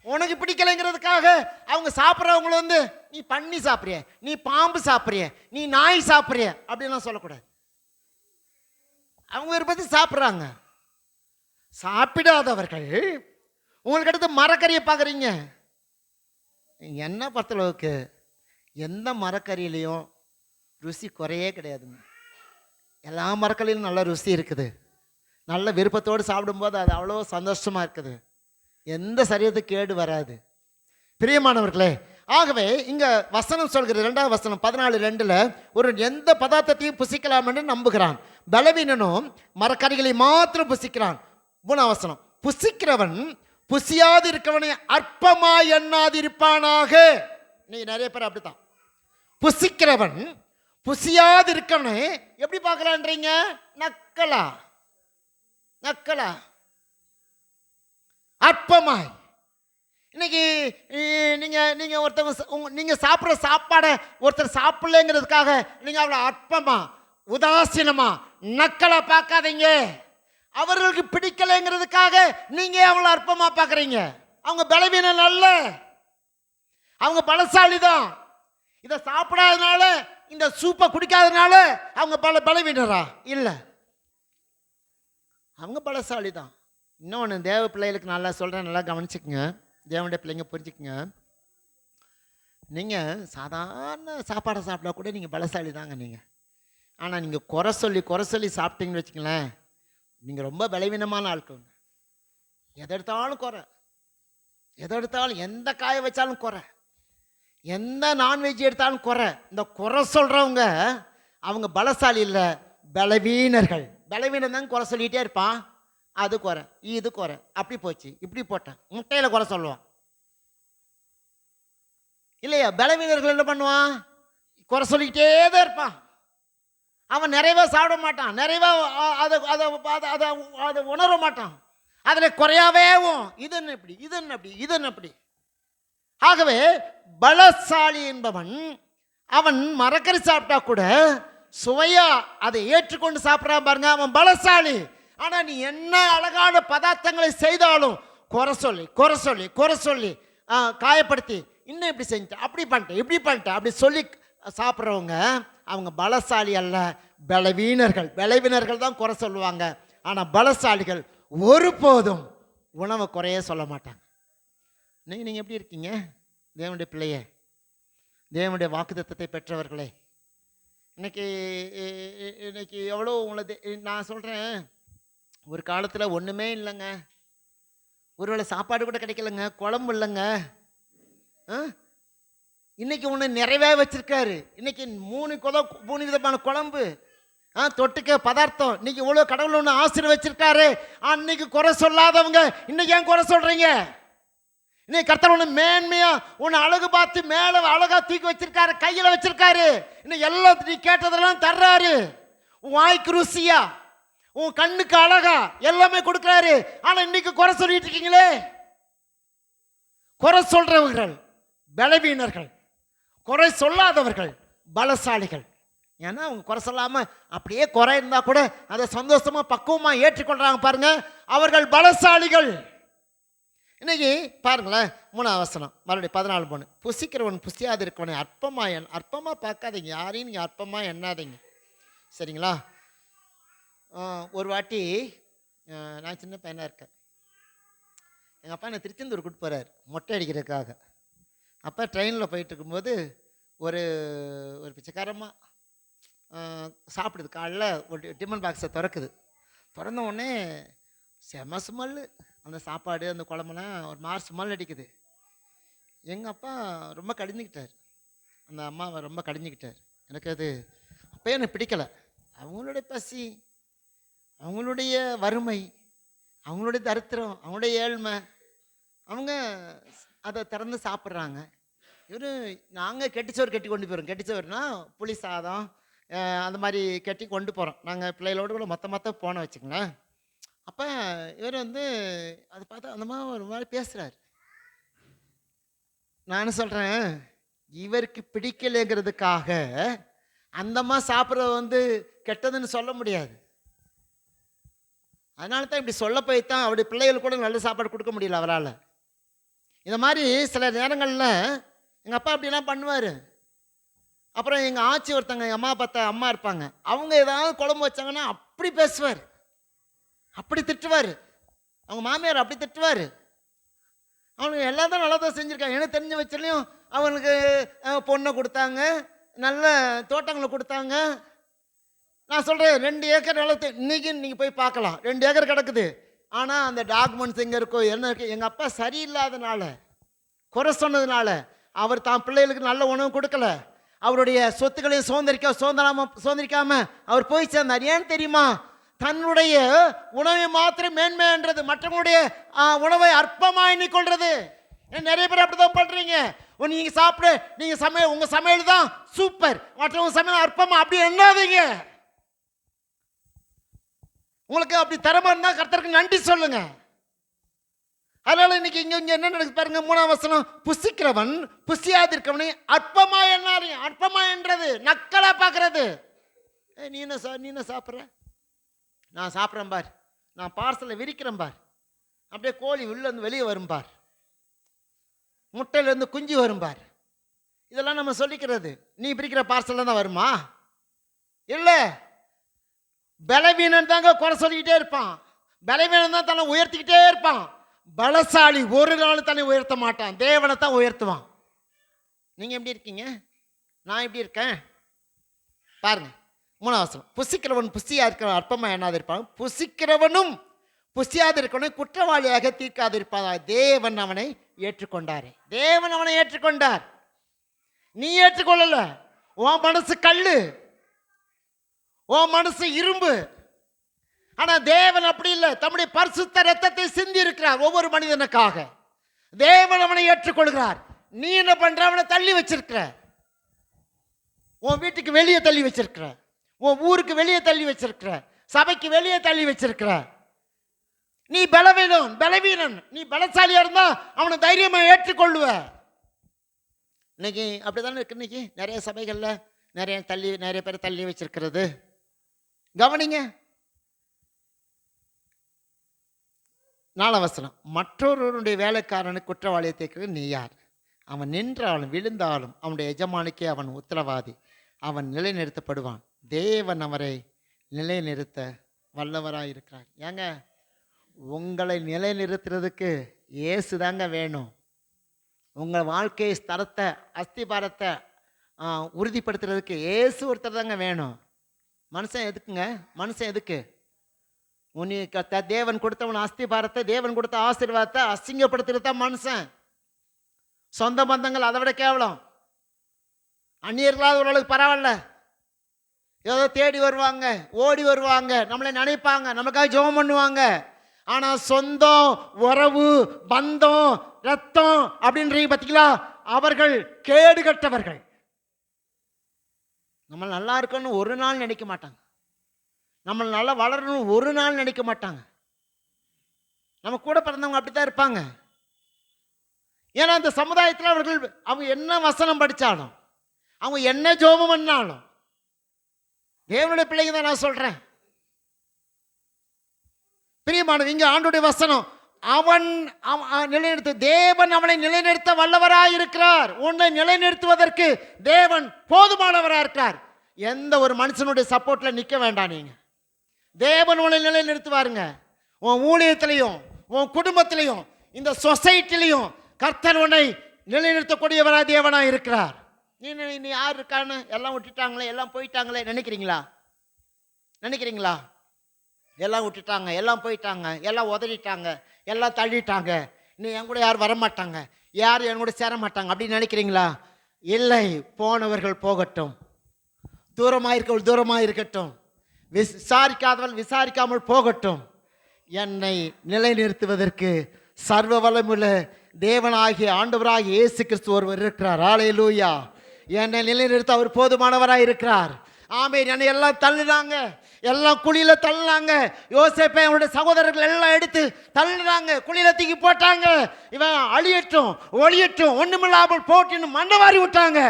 உனக்கு பிடிக்கலைங்கிறதுக்காக அவங்க சாப்பிட்றவங்கள நீ பண்ணி சாப்பிட்றிய, நீ பாம்பு சாப்பிட்றிய, நீ நாய் சாப்பிட்றிய அப்படின்லாம் சொல்லக்கூடாது. அவங்க விருப்பத்தை சாப்பிட்றாங்க. சாப்பிடாதவர்கள் உங்களுக்கு அடுத்து மரக்கறியை பார்க்குறீங்க. என்ன பொறுத்தளவுக்கு எந்த மரக்கறியிலையும் ருசி குறையே கிடையாதுங்க. எல்லா மரக்கறியிலும் நல்ல ருசி இருக்குது. நல்ல விருப்பத்தோடு சாப்பிடும்போது அது அவ்வளோ சந்தோஷமாக இருக்குது. எந்த சரீரத்துக்கு கேடு வராது பிரியமானவர்களே. ஆகவே இங்கே வசனம் சொல்கிறது 2ஆம் வசனம் 14:2 ஒரு எந்த பதார்த்தத்தையும் புசிக்கலாம் என்று நம்புகிறான், பலவீனனும் மரக்கறிகளை மாத்திரம் புசிக்கிறான். 3ஆம் வசனம் புசிக்கிறவன் புசியாது இருக்கவனை அற்பமாய் எண்ணாதிருப்பானாக. நீ நிறைய பேர் அப்படித்தான். புசிக்கிறவன் புசியாது இருக்கவனை எப்படி பார்க்கலான்றீங்க? நக்கலா நக்கலா அற்பமாய். இன்னைக்கு நீங்கள் ஒருத்தவங்க நீங்கள் சாப்பிட்ற சாப்பாடை ஒருத்தர் சாப்பிடலைங்கிறதுக்காக நீங்கள் அவ்வளோ அற்பமா உதாசீனமா நக்கலா பார்க்காதீங்க. அவர்களுக்கு பிடிக்கலைங்கிறதுக்காக நீங்கள் அவங்கள அற்பமாக பார்க்குறீங்க. அவங்க பலவீனம் அல்ல, அவங்க பலசாலி தான். இதை சாப்பிடாதனால, இந்த சூப்பை குடிக்காதனால அவங்க பலவீனரா? இல்லை. அவங்க பலசாலி தான். இன்னொன்று தேவ பிள்ளைகளுக்கு நல்லா சொல்கிறேன், நல்லா கவனிச்சுக்குங்க. தேவனுடைய பிள்ளைங்க புரிஞ்சுக்குங்க. நீங்கள் சாதாரண சாப்பாடை சாப்பிட்டா கூட நீங்கள் பலசாலி தாங்க நீங்கள். ஆனால் நீங்கள் குறை சொல்லி சாப்பிட்டீங்கன்னு வச்சுங்களேன், நீங்கள் ரொம்ப பலவீனமான ஆட்கள். எதை எடுத்தாலும் குறை, எதை எடுத்தாலும் எந்த காய வச்சாலும் குறை, எந்த நான்வெஜ் எடுத்தாலும் குறை. இந்த குறை சொல்கிறவங்க அவங்க பலசாலி இல்லை, பலவீனர்கள். பலவீனம் தாங்க குறை சொல்லிகிட்டே இருப்பான். அது குறை, இது குறை, அப்படி போச்சு, இப்படி போட்டேன். முட்டையில் குறை சொல்லுவான் இல்லையா? பலவீனர்கள் என்ன பண்ணுவான்? குறை சொல்லிக்கிட்டே தான் இருப்பான். அவன் நிறைவாக சாப்பிட மாட்டான், நிறைவாக அதை உணர மாட்டான். அதில் குறையாவேவும் இது என்ன இப்படி, இது என்ன அப்படி, இது என்ன அப்படி. ஆகவே பலசாலி என்பவன் அவன் மரக்கறி சாப்பிட்டா கூட சுவையா அதை ஏற்றுக்கொண்டு சாப்பிட்றான் பாருங்க, அவன் பலசாலி. ஆனால் நீ என்ன அழகான பதார்த்தங்களை செய்தாலும் குறை சொல்லி காயப்படுத்தி இன்னும் இப்படி செஞ்சுட்டேன், அப்படி பண்ணிட்டேன், இப்படி பண்ணிட்டேன் அப்படி சொல்லி சாப்பிட்றவங்க அவங்க பலசாலி அல்ல, பலவீனர்கள் தான் குறை சொல்லுவாங்க. ஆனால் பலசாலிகள் ஒருபோதும் உணவை குறைய சொல்ல மாட்டாங்க. நீங்கள் எப்படி இருக்கீங்க தேவனுடைய பிள்ளையே, தேவனுடைய வாக்குத்தத்தத்தை பெற்றவர்களே? இன்னைக்கு எவ்வளோ உங்களை நான் சொல்கிறேன், ஒரு காலத்தில் ஒன்றுமே இல்லைங்க, ஒருவேளை சாப்பாடு கூட கிடைக்கலங்க, குழம்பு இல்லைங்க. இன்னைக்கு ஒன்று நிறைவே வச்சிருக்காரு. இன்னைக்கு 3 விதமான குழம்பு, தொட்டுக்க பதார்த்தம். இன்னைக்கு இவ்வளோ கடவுள் ஒன்று ஆசீர்வச்சிருக்காரு. அன்னைக்கு குறை சொல்லாதவங்க இன்னைக்கு ஏன் குறை சொல்றீங்க? இன்னைக்கு கர்த்தர் ஒன்று மேன்மையா ஒன்று அழகு பார்த்து மேலே அழகா தூக்கி வச்சிருக்காரு, கையில் வச்சிருக்காரு. இன்னைக்கு எல்லாம் நீ கேட்டதெல்லாம் தர்றாரு. உன் வாய்க்கு ருசியா, உன் கண்ணுக்கு அழகா எல்லாமே கொடுக்குறாரு. ஆனால் இன்னைக்கு குறை சொல்லிட்டு இருக்கீங்களே. குறை சொல்றவர்கள் பலவீனர்கள், குறை சொல்லாதவர்கள் பலசாலிகள். ஏன்னா அவங்க குறை சொல்லாம அப்படியே குறை இருந்தா கூட அதை சந்தோஷமா பக்குவமா ஏற்றுக்கொள்றாங்க பாருங்க, அவர்கள் பலசாலிகள். இன்னைக்கு பாருங்களேன், 3ஆம் வசனம் மறுபடியும் 14 பொண்ணு, புசிக்கிறவன் புசியாது இருக்கவனை அற்பமா பார்க்காதீங்க, யாரையும் நீங்கள் அற்பமா எண்ணாதீங்க, சரிங்களா? ஒரு வாட்டி நான் சின்ன பையனாக இருக்கேன், எங்கள் அப்பா என்னை திருச்செந்தூர் கூப்பிட்டு போகிறார் மொட்டை அடிக்கிறதுக்காக. அப்போ ட்ரெயினில் போயிட்டு இருக்கும்போது ஒரு பிச்சைக்காரமாக சாப்பிடுது. காலைல ஒரு டிஃபன் பாக்ஸை திறந்த உடனே செம ஸ்மெல்லு, அந்த சாப்பாடு அந்த குழம்புலாம் ஒரு மாதிரி ஸ்மெல் அடிக்குது. எங்கள் அப்பா ரொம்ப கடிஞ்சிக்கிட்டார், அந்த அம்மாவை ரொம்ப கடிஞ்சிக்கிட்டார். எனக்கு அது அப்போ எனக்கு பிடிக்கலை. அவங்களுடைய பசி, அவங்களுடைய வறுமை, அவங்களுடைய தரித்திரம், அவங்களுடைய ஏழ்மை, அவங்க அதை திறந்து சாப்பிட்றாங்க. இவர் நாங்கள் கெட்டிச்சோறு கட்டி கொண்டு போகிறோம். கெட்டிச்சோறுனா புளி சாதம் அந்த மாதிரி கட்டி கொண்டு போகிறோம். நாங்கள் பிள்ளைகளோடு கூட மொத்த போன வச்சுங்களேன். அப்போ இவர் அதை பார்த்தா அந்த மாதிரி ஒரு மாதிரி பேசுகிறார். நான் சொல்கிறேன், இவருக்கு பிடிக்கலைங்கிறதுக்காக அந்தம்மா சாப்பிட்றத கெட்டதுன்னு சொல்ல முடியாது. அதனால தான் இப்படி சொல்ல போய் தான் அவருடைய பிள்ளைகள் கூட நல்ல சாப்பாடு கொடுக்க முடியல அவரால். இந்த மாதிரி சில நேரங்களில் எங்கள் அப்பா அப்படிலாம் பண்ணுவார். அப்புறம் எங்கள் ஆச்சி ஒருத்தங்க, எங்கள் அம்மா பார்த்தா அம்மா இருப்பாங்க, அவங்க ஏதாவது குழம்பு வச்சாங்கன்னா அப்படி பேசுவார், அப்படி திட்டுவார். அவங்க மாமியார் அப்படி திட்டுவார். அவனுக்கு எல்லாம் தான் நல்லா தான் செஞ்சுருக்காங்க. எனக்கு தெரிஞ்ச வச்சுலையும் அவனுக்கு பொண்ணை கொடுத்தாங்க, நல்ல தோட்டங்களை கொடுத்தாங்க. நான் சொல்கிறேன், 2 ஏக்கர் நிலத்தை இன்றைக்கி நீங்கள் போய் பார்க்கலாம், 2 ஏக்கர் கிடக்குது. ஆனால் அந்த டாக்குமெண்ட்ஸ் எங்கே இருக்கோ என்ன இருக்குது? எங்கள் அப்பா சரியில்லாதனால, குறை சொன்னதுனால அவர் தான் பிள்ளைகளுக்கு நல்ல உணவு கொடுக்கல. அவருடைய சொத்துக்களையும் சுதந்திரிக்காமல் அவர் போய் சேர்ந்தார். ஏன் தெரியுமா? தன்னுடைய உணவை மாத்திரம் மேன்மைன்றது, மற்றவங்களுடைய உணவை அற்பமாக எண்ணிக்கொள்றது. நிறைய பேர் அப்படிதான் பண்றீங்க. நீங்கள் சாப்பிடு, நீங்கள் சமையல், உங்கள் சமையல் தான் சூப்பர், மற்றவங்க சமையல் அற்பமா அப்படி எண்ணாதீங்க. உங்களுக்கு அப்படி திறமை இருந்தால் கர்த்தருக்கு நன்றி சொல்லுங்க. அதனால இன்னைக்கு இங்க என்ன நடக்குது பாருங்க, 3ஆம் வசனம், புசிக்கிறவன் புசியாது இருக்கவனை அற்பமா எண்ணாதீங்க. அற்பமா என்றது நக்கலா பார்க்கறது. நீ என்ன சாப்பிட்ற? நான் சாப்பிட்றேன் பார், நான் பார்சலை விரிக்கிறேன் பார், அப்படியே கோழி உள்ளேருந்து வெளியே வரும் பார், முட்டையிலேருந்து குஞ்சு வரும் பார். இதெல்லாம் நம்ம சொல்லிக்கிறது. நீ பிரிக்கிற பார்சல்ல தான் வருமா? இல்லை, பலவீனன் தாங்க குறை சொல்லிக்கிட்டே இருப்பான். பலவீனம் தான் தன்னை உயர்த்திக்கிட்டே இருப்பான். பலசாலி ஒரு நாள் தன்னை உயர்த்த மாட்டான், தேவனை தான் உயர்த்துவான். நீங்க எப்படி இருக்கீங்க? நான் எப்படி இருக்கேன் பாருங்க. 3ஆம் வசனம், புசிக்கிறவன் புசியா இருக்கிற அற்பமா எண்ணாது இருப்பான், புசிக்கிறவனும் புசியாது இருக்கவனை குற்றவாளியாக தீர்க்காது இருப்பாதா. தேவன் அவனை ஏற்றுக்கொண்டாரே. தேவன் அவனை ஏற்றுக்கொண்டார். நீ ஏற்றுக்கொள்ளல. உன் மனசு கல்லு, உன் மனசு இரும்பு. ஆனா தேவன் அப்படி இல்லை. தம்முடைய பரிசுத்த ரத்தத்தை சிந்தி இருக்கிறார் ஒவ்வொரு மனிதனுக்காக. தேவன் அவனை ஏற்றுக்கொள்கிறார். நீ என்ன பண்ற? அவனை தள்ளி வச்சிருக்கிற. உன் வீட்டுக்கு வெளியே தள்ளி வச்சிருக்கிற, உன் ஊருக்கு வெளியே தள்ளி வச்சிருக்கிற, சபைக்கு வெளியே தள்ளி வச்சிருக்கிற. நீ பலவீனன். நீ பலசாலியா இருந்தா அவனை தைரியமா ஏற்றுக்கொள்ளுவ. இன்னைக்கு அப்படித்தானே இருக்கு. இன்னைக்கு நிறைய சபைகள்ல நிறைய பேர் தள்ளி வச்சிருக்கிறது. கவனிங்க. 4ஆம் வசனம், மற்றொருவருடைய வேலைக்காரனுக்கு குற்றவாளியை தேய்க்கிறது நீ யார்? அவன் நின்றாலும் விழுந்தாலும் அவனுடைய எஜமானுக்கே அவன் உத்தரவாதி. அவன் நிலைநிறுத்தப்படுவான். தேவன் அவரை நிலைநிறுத்த வல்லவராயிருக்கிறார். ஏங்க, உங்களை நிலைநிறுத்துறதுக்கு இயேசு தாங்க வேணும். உங்கள் வாழ்க்கை ஸ்தலத்தை அஸ்திபாரத்தை உறுதிப்படுத்துறதுக்கு இயேசு ஒருத்தர் தாங்க வேணும். மனுஷன் எதுக்குங்க? மனுஷன் எதுக்கு? தேவன் கொடுத்தவன் அஸ்திபாரத்தை, தேவன் கொடுத்த ஆசீர்வாதத்தை அசிங்கப்படுத்துறது தான் மனுஷன். சொந்த பந்தங்கள் அதை விட கேவலம். அந்நியர்களாவது ஓரளவுக்கு பரவாயில்ல, ஏதோ தேடி வருவாங்க, ஓடி வருவாங்க, நம்மளை நினைப்பாங்க, நமக்காக ஜெபம் பண்ணுவாங்க. ஆனா சொந்தம், உறவு, பந்தம், ரத்தம் அப்படின்றீங்க பார்த்தீங்களா, அவர்கள் கேடு கட்டவர்கள். நம்ம நல்லா இருக்கணும்னு ஒரு நாள் நினைக்க மாட்டாங்க. நம்ம நல்லா வளரணும் ஒரு நாள் நினைக்க மாட்டாங்க. நம்ம கூட பிறந்தவங்க அப்படித்தான் இருப்பாங்க. ஏன்னா அந்த சமுதாயத்தில் அவங்க என்ன வசனம் படித்தாலும், அவங்க என்ன ஜெபம் பண்ணாலும், தேவனுடைய பிள்ளைங்க தான் நான் சொல்றேன். பிரியமானது, இங்க ஆண்டவருடைய வசனம், அவன் நிலைநிறுத்த, தேவன் அவனை நிலைநிறுத்த வல்லவராய் இருக்கிறார். உன்னை நிலைநிறுத்துவதற்கு தேவன் போதுமானவராக இருக்கிறார். எந்த ஒரு மனுஷனுடைய சப்போர்ட்ல நிற்க வேண்டாம். நீங்க தேவன் உன்னை நிலைநிறுத்துவாருங்க. உன் ஊழியத்திலையும், உன் குடும்பத்திலையும், இந்த சொசைட்டிலையும் கர்த்தர் உன்னை நிலைநிறுத்தக்கூடியவரா தேவனா இருக்கிறார். நீ யார் இருக்கான்னு எல்லாம் விட்டுட்டாங்களே, எல்லாம் போயிட்டாங்களே நினைக்கிறீங்களா? எல்லாம் விட்டுட்டாங்க, எல்லாம் போயிட்டாங்க, எல்லாம் உதறிட்டாங்க, எல்லாம் தள்ளிட்டாங்க, நீ என் கூட யாரும் வரமாட்டாங்க, யார் என் கூட சேர மாட்டாங்க அப்படின்னு நினைக்கிறீங்களா? இல்லை. போனவர்கள் போகட்டும், தூரமாயிருக்கவள் தூரமாக இருக்கட்டும், விசாரிக்காதவள் விசாரிக்காமல் போகட்டும். என்னை நிலைநிறுத்துவதற்கு சர்வ வல்லமையுள்ள தேவனாகிய ஆண்டவராகிய இயேசு கிறிஸ்து ஒருவர் இருக்கிறார். ஹல்லேலூயா. என்னை நிலைநிறுத்த அவர் போதுமானவராக இருக்கிறார். ஆமென். என்னை எல்லாம் தள்ளுறாங்க, எல்லாம் குழியில தள்ளுறாங்க. யோசேப்பை அவனுடைய சகோதரர்கள் எல்லாம் எடுத்து தள்ளுறாங்க, குழியில தூக்கி போட்டாங்க. இவன் அழியட்டும் ஒழியட்டும் ஒண்ணுமில்லாமல் போட்டுன்னு மண்டவாரி விட்டாங்க.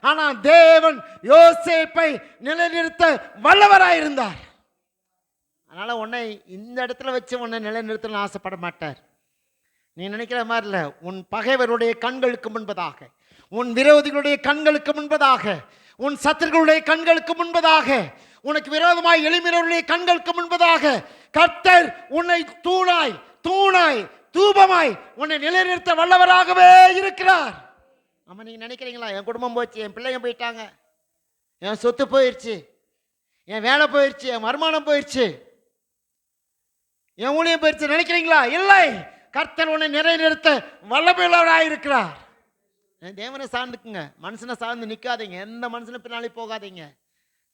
ஆனா தேவன் யோசேப்பை நிலைநிறுத்த வல்லவராயிருந்தார். அதனால உன்னை இந்த இடத்துல வச்சு உன்னை நிலைநிறுத்தணும்னு ஆசைப்பட மாட்டார். நீ நினைக்கிற மாதிரி இல்லை. உன் பகைவருடைய கண்களுக்கு முன்பதாக, உன் விரோதிகளுடைய கண்களுக்கு முன்பதாக, உன் சத்துருக்களுடைய கண்களுக்கு முன்பதாக, உனக்கு விரோதமாய் எழும்பினவருடைய கண்களுக்கு முன்பதாக கர்த்தர் உன்னை தூணாய் தூபமாய் உன்னை நிலைநிறுத்த வல்லவராகவே இருக்கிறார். ஆமா, நீங்க நினைக்கிறீங்களா, என் குடும்பம் போச்சு, என் பிள்ளைங்க போயிட்டாங்க, என் சொத்து போயிடுச்சு, என் வேலை போயிடுச்சு, என் வருமானம் போயிடுச்சு, என் ஊழியம் போயிடுச்சு நினைக்கிறீங்களா? இல்லை. கர்த்தர் உன்னை நிலைநிறுத்த வல்லமையுள்ளவராக இருக்கிறார். தேவனை சார்ந்துக்குங்க, மனுஷனை சார்ந்து நிற்காதீங்க, எந்த மனுஷனை பின்னாலே போகாதீங்க.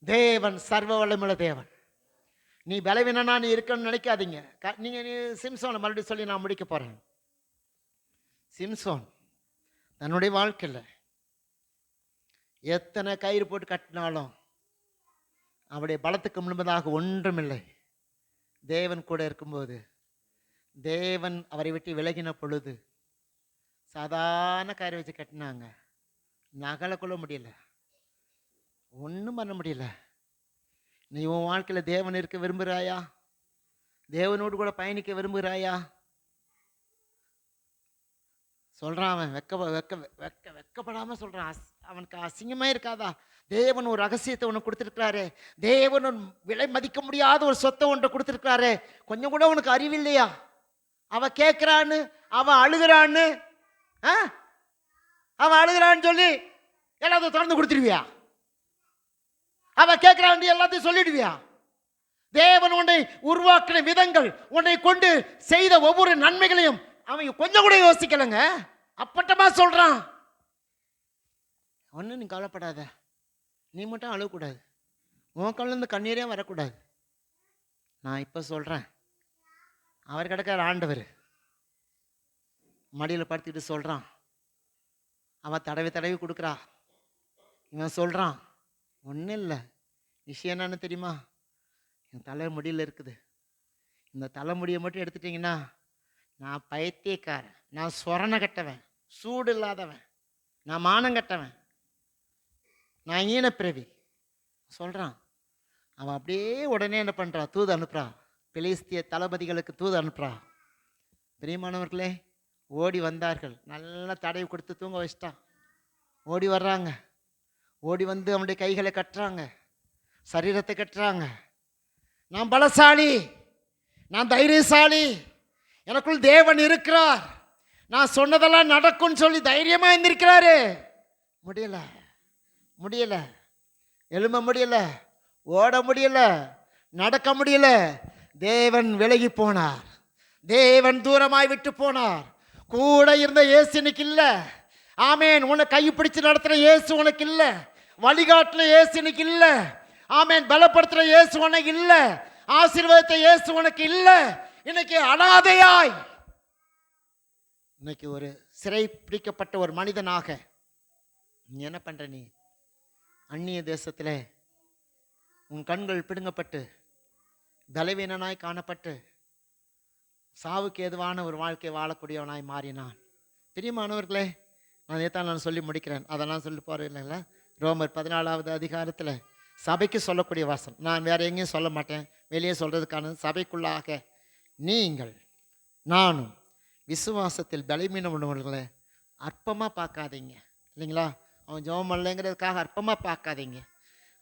தேவன் சர்வ வல்லமையுள்ள தேவன். நீ பலவீனனா நீ இருக்கணும்னு நினைக்காதீங்க. நீ சிம்சோனை மறுபடியும் சொல்லி நான் முடிக்க போறேன். சிம்சோன் தன்னுடைய வாழ்க்கையில் எத்தனை கயிறு போட்டு கட்டினாலும் அவருடைய பலத்துக்கு முன்பதாக ஒன்றுமில்லை. தேவன் கூட இருக்கும்போது, தேவன் அவரை விட்டு விலகின பொழுது சாதாரண கயிறு வச்சு கட்டினாங்க, நகலை கொள்ள முடியல, ஒன்றும் பண்ண முடியல. நீ உன் வாழ்க்கையில் தேவன் இருக்க விரும்புகிறாயா? தேவனோடு கூட பயணிக்க விரும்புகிறாயா? சொல்றான் அவன், வெக்கப்படாம சொல்றான். அவனுக்கு அசிங்கமே இருக்காதா? தேவன் ஒரு ரகசியத்தை ஒன்று கொடுத்துருக்கிறாரு. தேவன் விலை மதிக்க முடியாத ஒரு சொத்தை ஒன்றை கொடுத்துருக்கிறாரு. கொஞ்சம் கூட உனக்கு அறிவில்லையா? அவ கேட்குறான்னு, அவ அழுகிறான்னு, அவன் அழுகிறான்னு சொல்லி எல்லாத்தையும் திறந்து கொடுத்துருவியா? அவ கேட்கிறான்னு எல்லாத்தையும் சொல்லிடுவியா? தேவன் உன்னை உருவாக்கின விதங்கள், உன்னை கொண்டு செய்த ஒவ்வொரு நன்மைகளையும் அவன் கொஞ்சம் கூட யோசிக்கலைங்க. அப்பட்டமா சொல்றான். ஒன்றும் நீ கவலைப்படாத, நீ மட்டும் அழக்கூடாது, உன் கண்ணிலிருந்து கண்ணீரே வரக்கூடாது. நான் இப்போ சொல்கிறேன், அவர் கிடக்கிற ஆண்டவர் மடியில் படுத்திக்கிட்டு சொல்கிறான். அவன் தடவி தடவி கொடுக்குறா. இவன் சொல்கிறான், ஒன்றும் இல்லை, விஷயம் என்னன்னு தெரியுமா? என் தலைமுடியில் இருக்குது. இந்த தலைமுடியை மட்டும் எடுத்துட்டிங்கன்னா நான் பைத்தியக்காரன், நான் சொரண கட்டவன், சூடு இல்லாதவன், நான் மானம் கட்டவன், நான் ஈனப்பிரவி சொல்கிறான். அவன் அப்படியே உடனே என்ன பண்ணுறா? தூது அனுப்புறா. பெலிஸ்திய தளபதிகளுக்கு தூது அனுப்புறா. பிரியமானவர்களே, ஓடி வந்தார்கள். நல்லா தடவி கொடுத்து தூங்க வச்சிட்டான். ஓடி வர்றாங்க. ஓடி வந்து அவனுடைய கைகளை கட்டுறாங்க, சரீரத்தை கட்டுறாங்க. நான் பலசாலி, நான் தைரியசாலி, எனக்குள் தேவன் இருக்கிறார், நான் சொன்னதெல்லாம் நடக்கும்னு சொல்லி தைரியமா இருந்திருக்கிறாரு. முடியல, முடியல, எழும்ப முடியல, ஓட முடியல, நடக்க முடியல. தேவன் விலகி போனார். தேவன் தூரமாய் விட்டு போனார். கூட இருந்த இயேசு இன்னைக்கு இல்லை. ஆமேன். உன்னை கைப்பிடிச்சு நடத்துற இயேசு உனக்கு இல்லை. வழிகாட்டுல இயேசு இன்னைக்கு இல்லை. ஆமேன். பலப்படுத்துற இயேசு உனக்கு இல்லை. ஆசீர்வாதத்தை இயேசு உனக்கு இல்லை. இன்னைக்கு அனாதையாய், இன்னைக்கு ஒரு சிறை பிடிக்கப்பட்ட ஒரு மனிதனாக நீ என்ன பண்ற? நீ அந்நிய தேசத்தில் உன் கண்கள் பிடுங்கப்பட்டு பலவீனனாய் காணப்பட்டு சாவுக்கு ஏதுவான ஒரு வாழ்க்கை வாழக்கூடியவனாய் மாறினான். பிரியமானவர்களே, நான் சொல்லி முடிக்கிறேன். அதெல்லாம் சொல்லி போகிறேன் இல்லைங்களா? ரோமர் 14வது அதிகாரத்தில் சபைக்கு சொல்லக்கூடிய வாசம். நான் வேற எங்கேயும் சொல்ல மாட்டேன், வெளியே சொல்கிறதுக்கான. சபைக்குள்ளாக நீங்கள் நானும் விசுவாசத்தில் பலவீனம் உள்ளவர்களை அற்பமாக பார்க்காதீங்க இல்லைங்களா? அவன் ஜெபம் பண்ணலைங்கிறதுக்காக அற்பமாக பார்க்காதீங்க.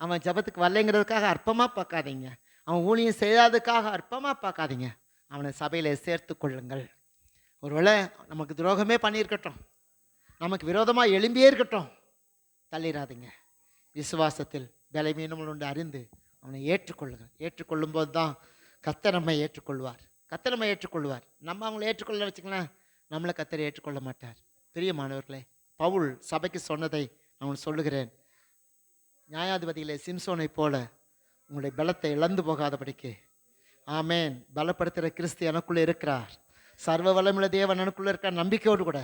அவன் ஜெபத்துக்கு வரலைங்கிறதுக்காக அற்பமாக பார்க்காதீங்க. அவன் ஊழியம் செய்யாததுக்காக அற்பமாக பார்க்காதீங்க. அவனை சபையில் சேர்த்து கொள்ளுங்கள். ஒருவேளை நமக்கு துரோகமே பண்ணியிருக்கட்டும், நமக்கு விரோதமாக எழும்பியே இருக்கட்டும், தள்ளிடாதீங்க. விசுவாசத்தில் பலவீனம் உண்டு அறிந்து அவனை ஏற்றுக்கொள்ளுங்கள். ஏற்றுக்கொள்ளும்போது தான் கர்த்தர் நம்மை ஏற்றுக்கொள்வார். கர்த்தர் நம்மை ஏற்றுக்கொள்வார். நம்ம அவங்களை ஏற்றுக்கொள்ள வச்சுக்கலாம், நம்மளை கர்த்தரை ஏற்றுக்கொள்ள மாட்டார். பிரியமானவர்களே, பவுல் சபைக்கு சொன்னதை நான் சொல்லுகிறேன். நியாயாதிபதியிலே சிம்சோனை போல உங்களுடைய பலத்தை இழந்து போகாதபடிக்கு, ஆமேன், பலப்படுத்துகிற கிறிஸ்து எனக்குள்ளே இருக்கிறார். சர்வ வல்லமையுள்ள தேவன் எனக்குள்ளே இருக்கிற நம்பிக்கையோடு கூட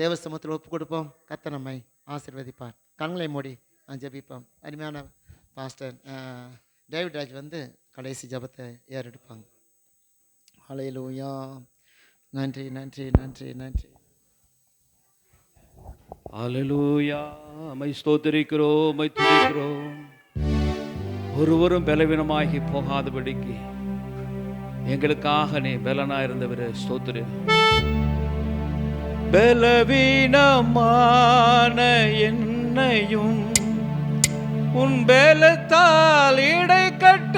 தேவ சமூகத்தில் ஒப்பு கொடுப்போம். கர்த்தர் நம்மை ஆசீர்வதிப்பார். கண்களை மூடி நான் ஜெபிப்போம். அருமையான பாஸ்டர் டேவிட் ராஜ் வந்து கடைசி ஜெபத்தை ஏறெடுப்பாங்க. ஹல்லேலூயா. நன்றி நன்றி நன்றி நன்றி. ஹல்லேலூயா. மை ஸ்தோத்திரிக்கிறோம், மை துதிக்கிறோம். ஒருவரும் பலவீனமாகி போகாதபடிக்கு எங்களுக்காக நீ பலனாயிருந்தவரே ஸ்தோத்திரி. பலவீனமான என்னையும் உன் பலத்தால் இடை கட்ட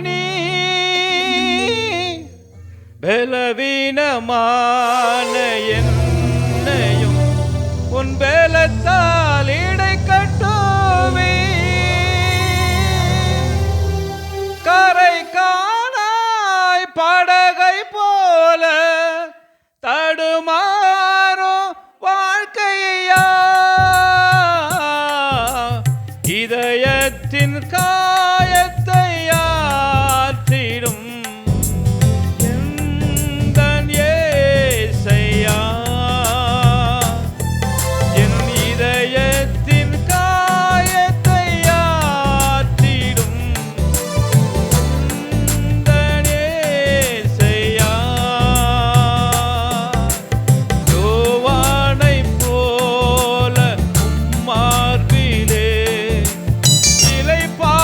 நீ, பலவீனமான என்னையும் உன் பலத்தால் இடை கட்டுவே. கரை காணாய் படகை போல தடுமாறும் வாழ்க்கையா, இதயத்தின் காயத்தை ஆற்றிடும் எந்தன் இயேசையா. என் இதயத்தின் காயத்தை ஆற்றிடும் எந்தன் இயேசையா. யோவானைப் போல உம்மார்பிலே இளைப்பா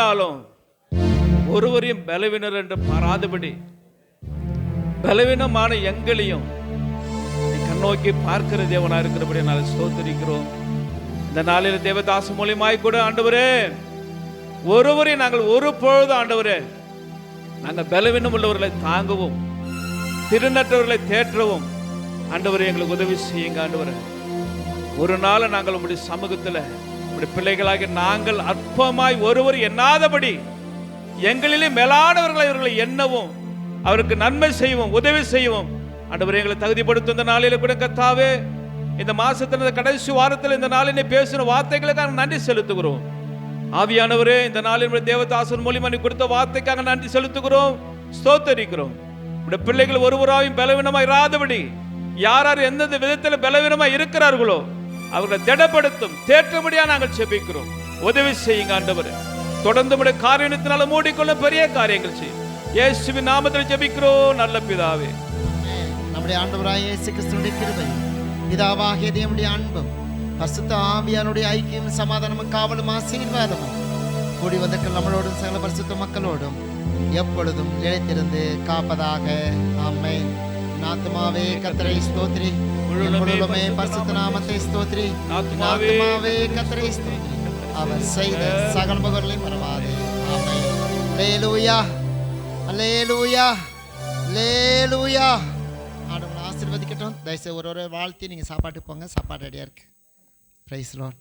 நாளும் ஒருவரையும் பலவீனர் என்று பாராதபடி பலவீனமான எங்களையும் கண்ணோக்கி பார்க்கிற தேவனா இருக்கிறபடி நாங்கள் ஸ்தோத்திரிக்கிறோம். இந்த நாளில் தேவதாச மூலியமாய் கூட ஆண்டவரே ஒருவரை நாங்கள் ஒரு பொழுது ஆண்டவரே நாங்கள் பலவீனம் உள்ளவர்களை தாங்கவும் திருநற்றவர்களை தேற்றவும் ஆண்டவரே எங்களுக்கு உதவி செய்யுங்க. ஆண்டவரே ஒரு நாள் நாங்கள் உங்களுடைய சமூகத்தில் உங்களுடைய பிள்ளைகளாக நாங்கள் அற்பமாய் ஒருவர் எண்ணாதபடி எங்களிலே மேலானவர்களை இவர்களை எண்ணவும் அவருக்கு நன்மை செய்வோம் உதவி செய்வோம். ஆண்டவரே எங்களை தகுதிப்படுத்தும் இந்த நாளில கூட கர்த்தாவே இந்த மாசத்துல கடைசி வாரத்தில் இந்த நாளிலே பேசின வார்த்தைகளுக்காக நன்றி செலுத்துகிறோம். ஆவியானவரே இந்த நாளில் தேவதாசன் மூலியமா நீ கொடுத்த வார்த்தைக்காக நன்றி செலுத்துகிறோம், ஸ்தோத்தரிக்கிறோம். உடைய பிள்ளைகள் ஒருவராயும் பலவீனமாய் இராதபடி யார் யார் எந்தெந்த விதத்தில் பலவீனமாய் இருக்கிறார்களோ அவர்களை திடப்படுத்தும் தேற்றபடியா நாங்கள் செபிக்கிறோம். உதவி செய்யுங்க ஆண்டவரே. தொடர்ந்து உடைய காரியத்தினால மூடிக்கொள்ளும் பெரிய காரியங்கள் செய்யும். இயேசுவின் நாமத்தில் ஜெபிக்கிறோம் நல்ல பிதாவே. நம்முடைய ஆண்டவராகிய இயேசு கிறிஸ்துவின் கிருபையும் பிதாவாகிய தேவனுடைய அன்பும் பரிசுத்த ஆவியானுடைய ஐக்கியம் சமாதானமும் காவலும் ஆசீர்வாதமும் கூடி வந்திருக்கிற நம்மளோடும் சகல பரிசுத்த மக்களோடும் எப்பொழுதும் நிலைத்திருந்து காப்பதாக. ஆமென். ஆத்துமாவே கர்த்தரை ஸ்தோத்திரி, முழுவதுமே பரிசுத்த நாமத்தை ஸ்தோத்திரி. ஆத்துமாவே கர்த்தரை ஸ்தோத்திரி, அவர் செய்த சகல உபகாரங்களையும் மறவாதே. ஆமென். அல்லேலூயா, அல்லேலூயா, அல்லேலூயா. ஆண்டவரை ஆசீர்வதிக்கட்டும். தயவுசெய்து ஒரு வாழ்த்தி நீங்கள் சாப்பாட்டுக்கு போங்க. சாப்பாடு ரெடியாக இருக்கு. Praise Lord.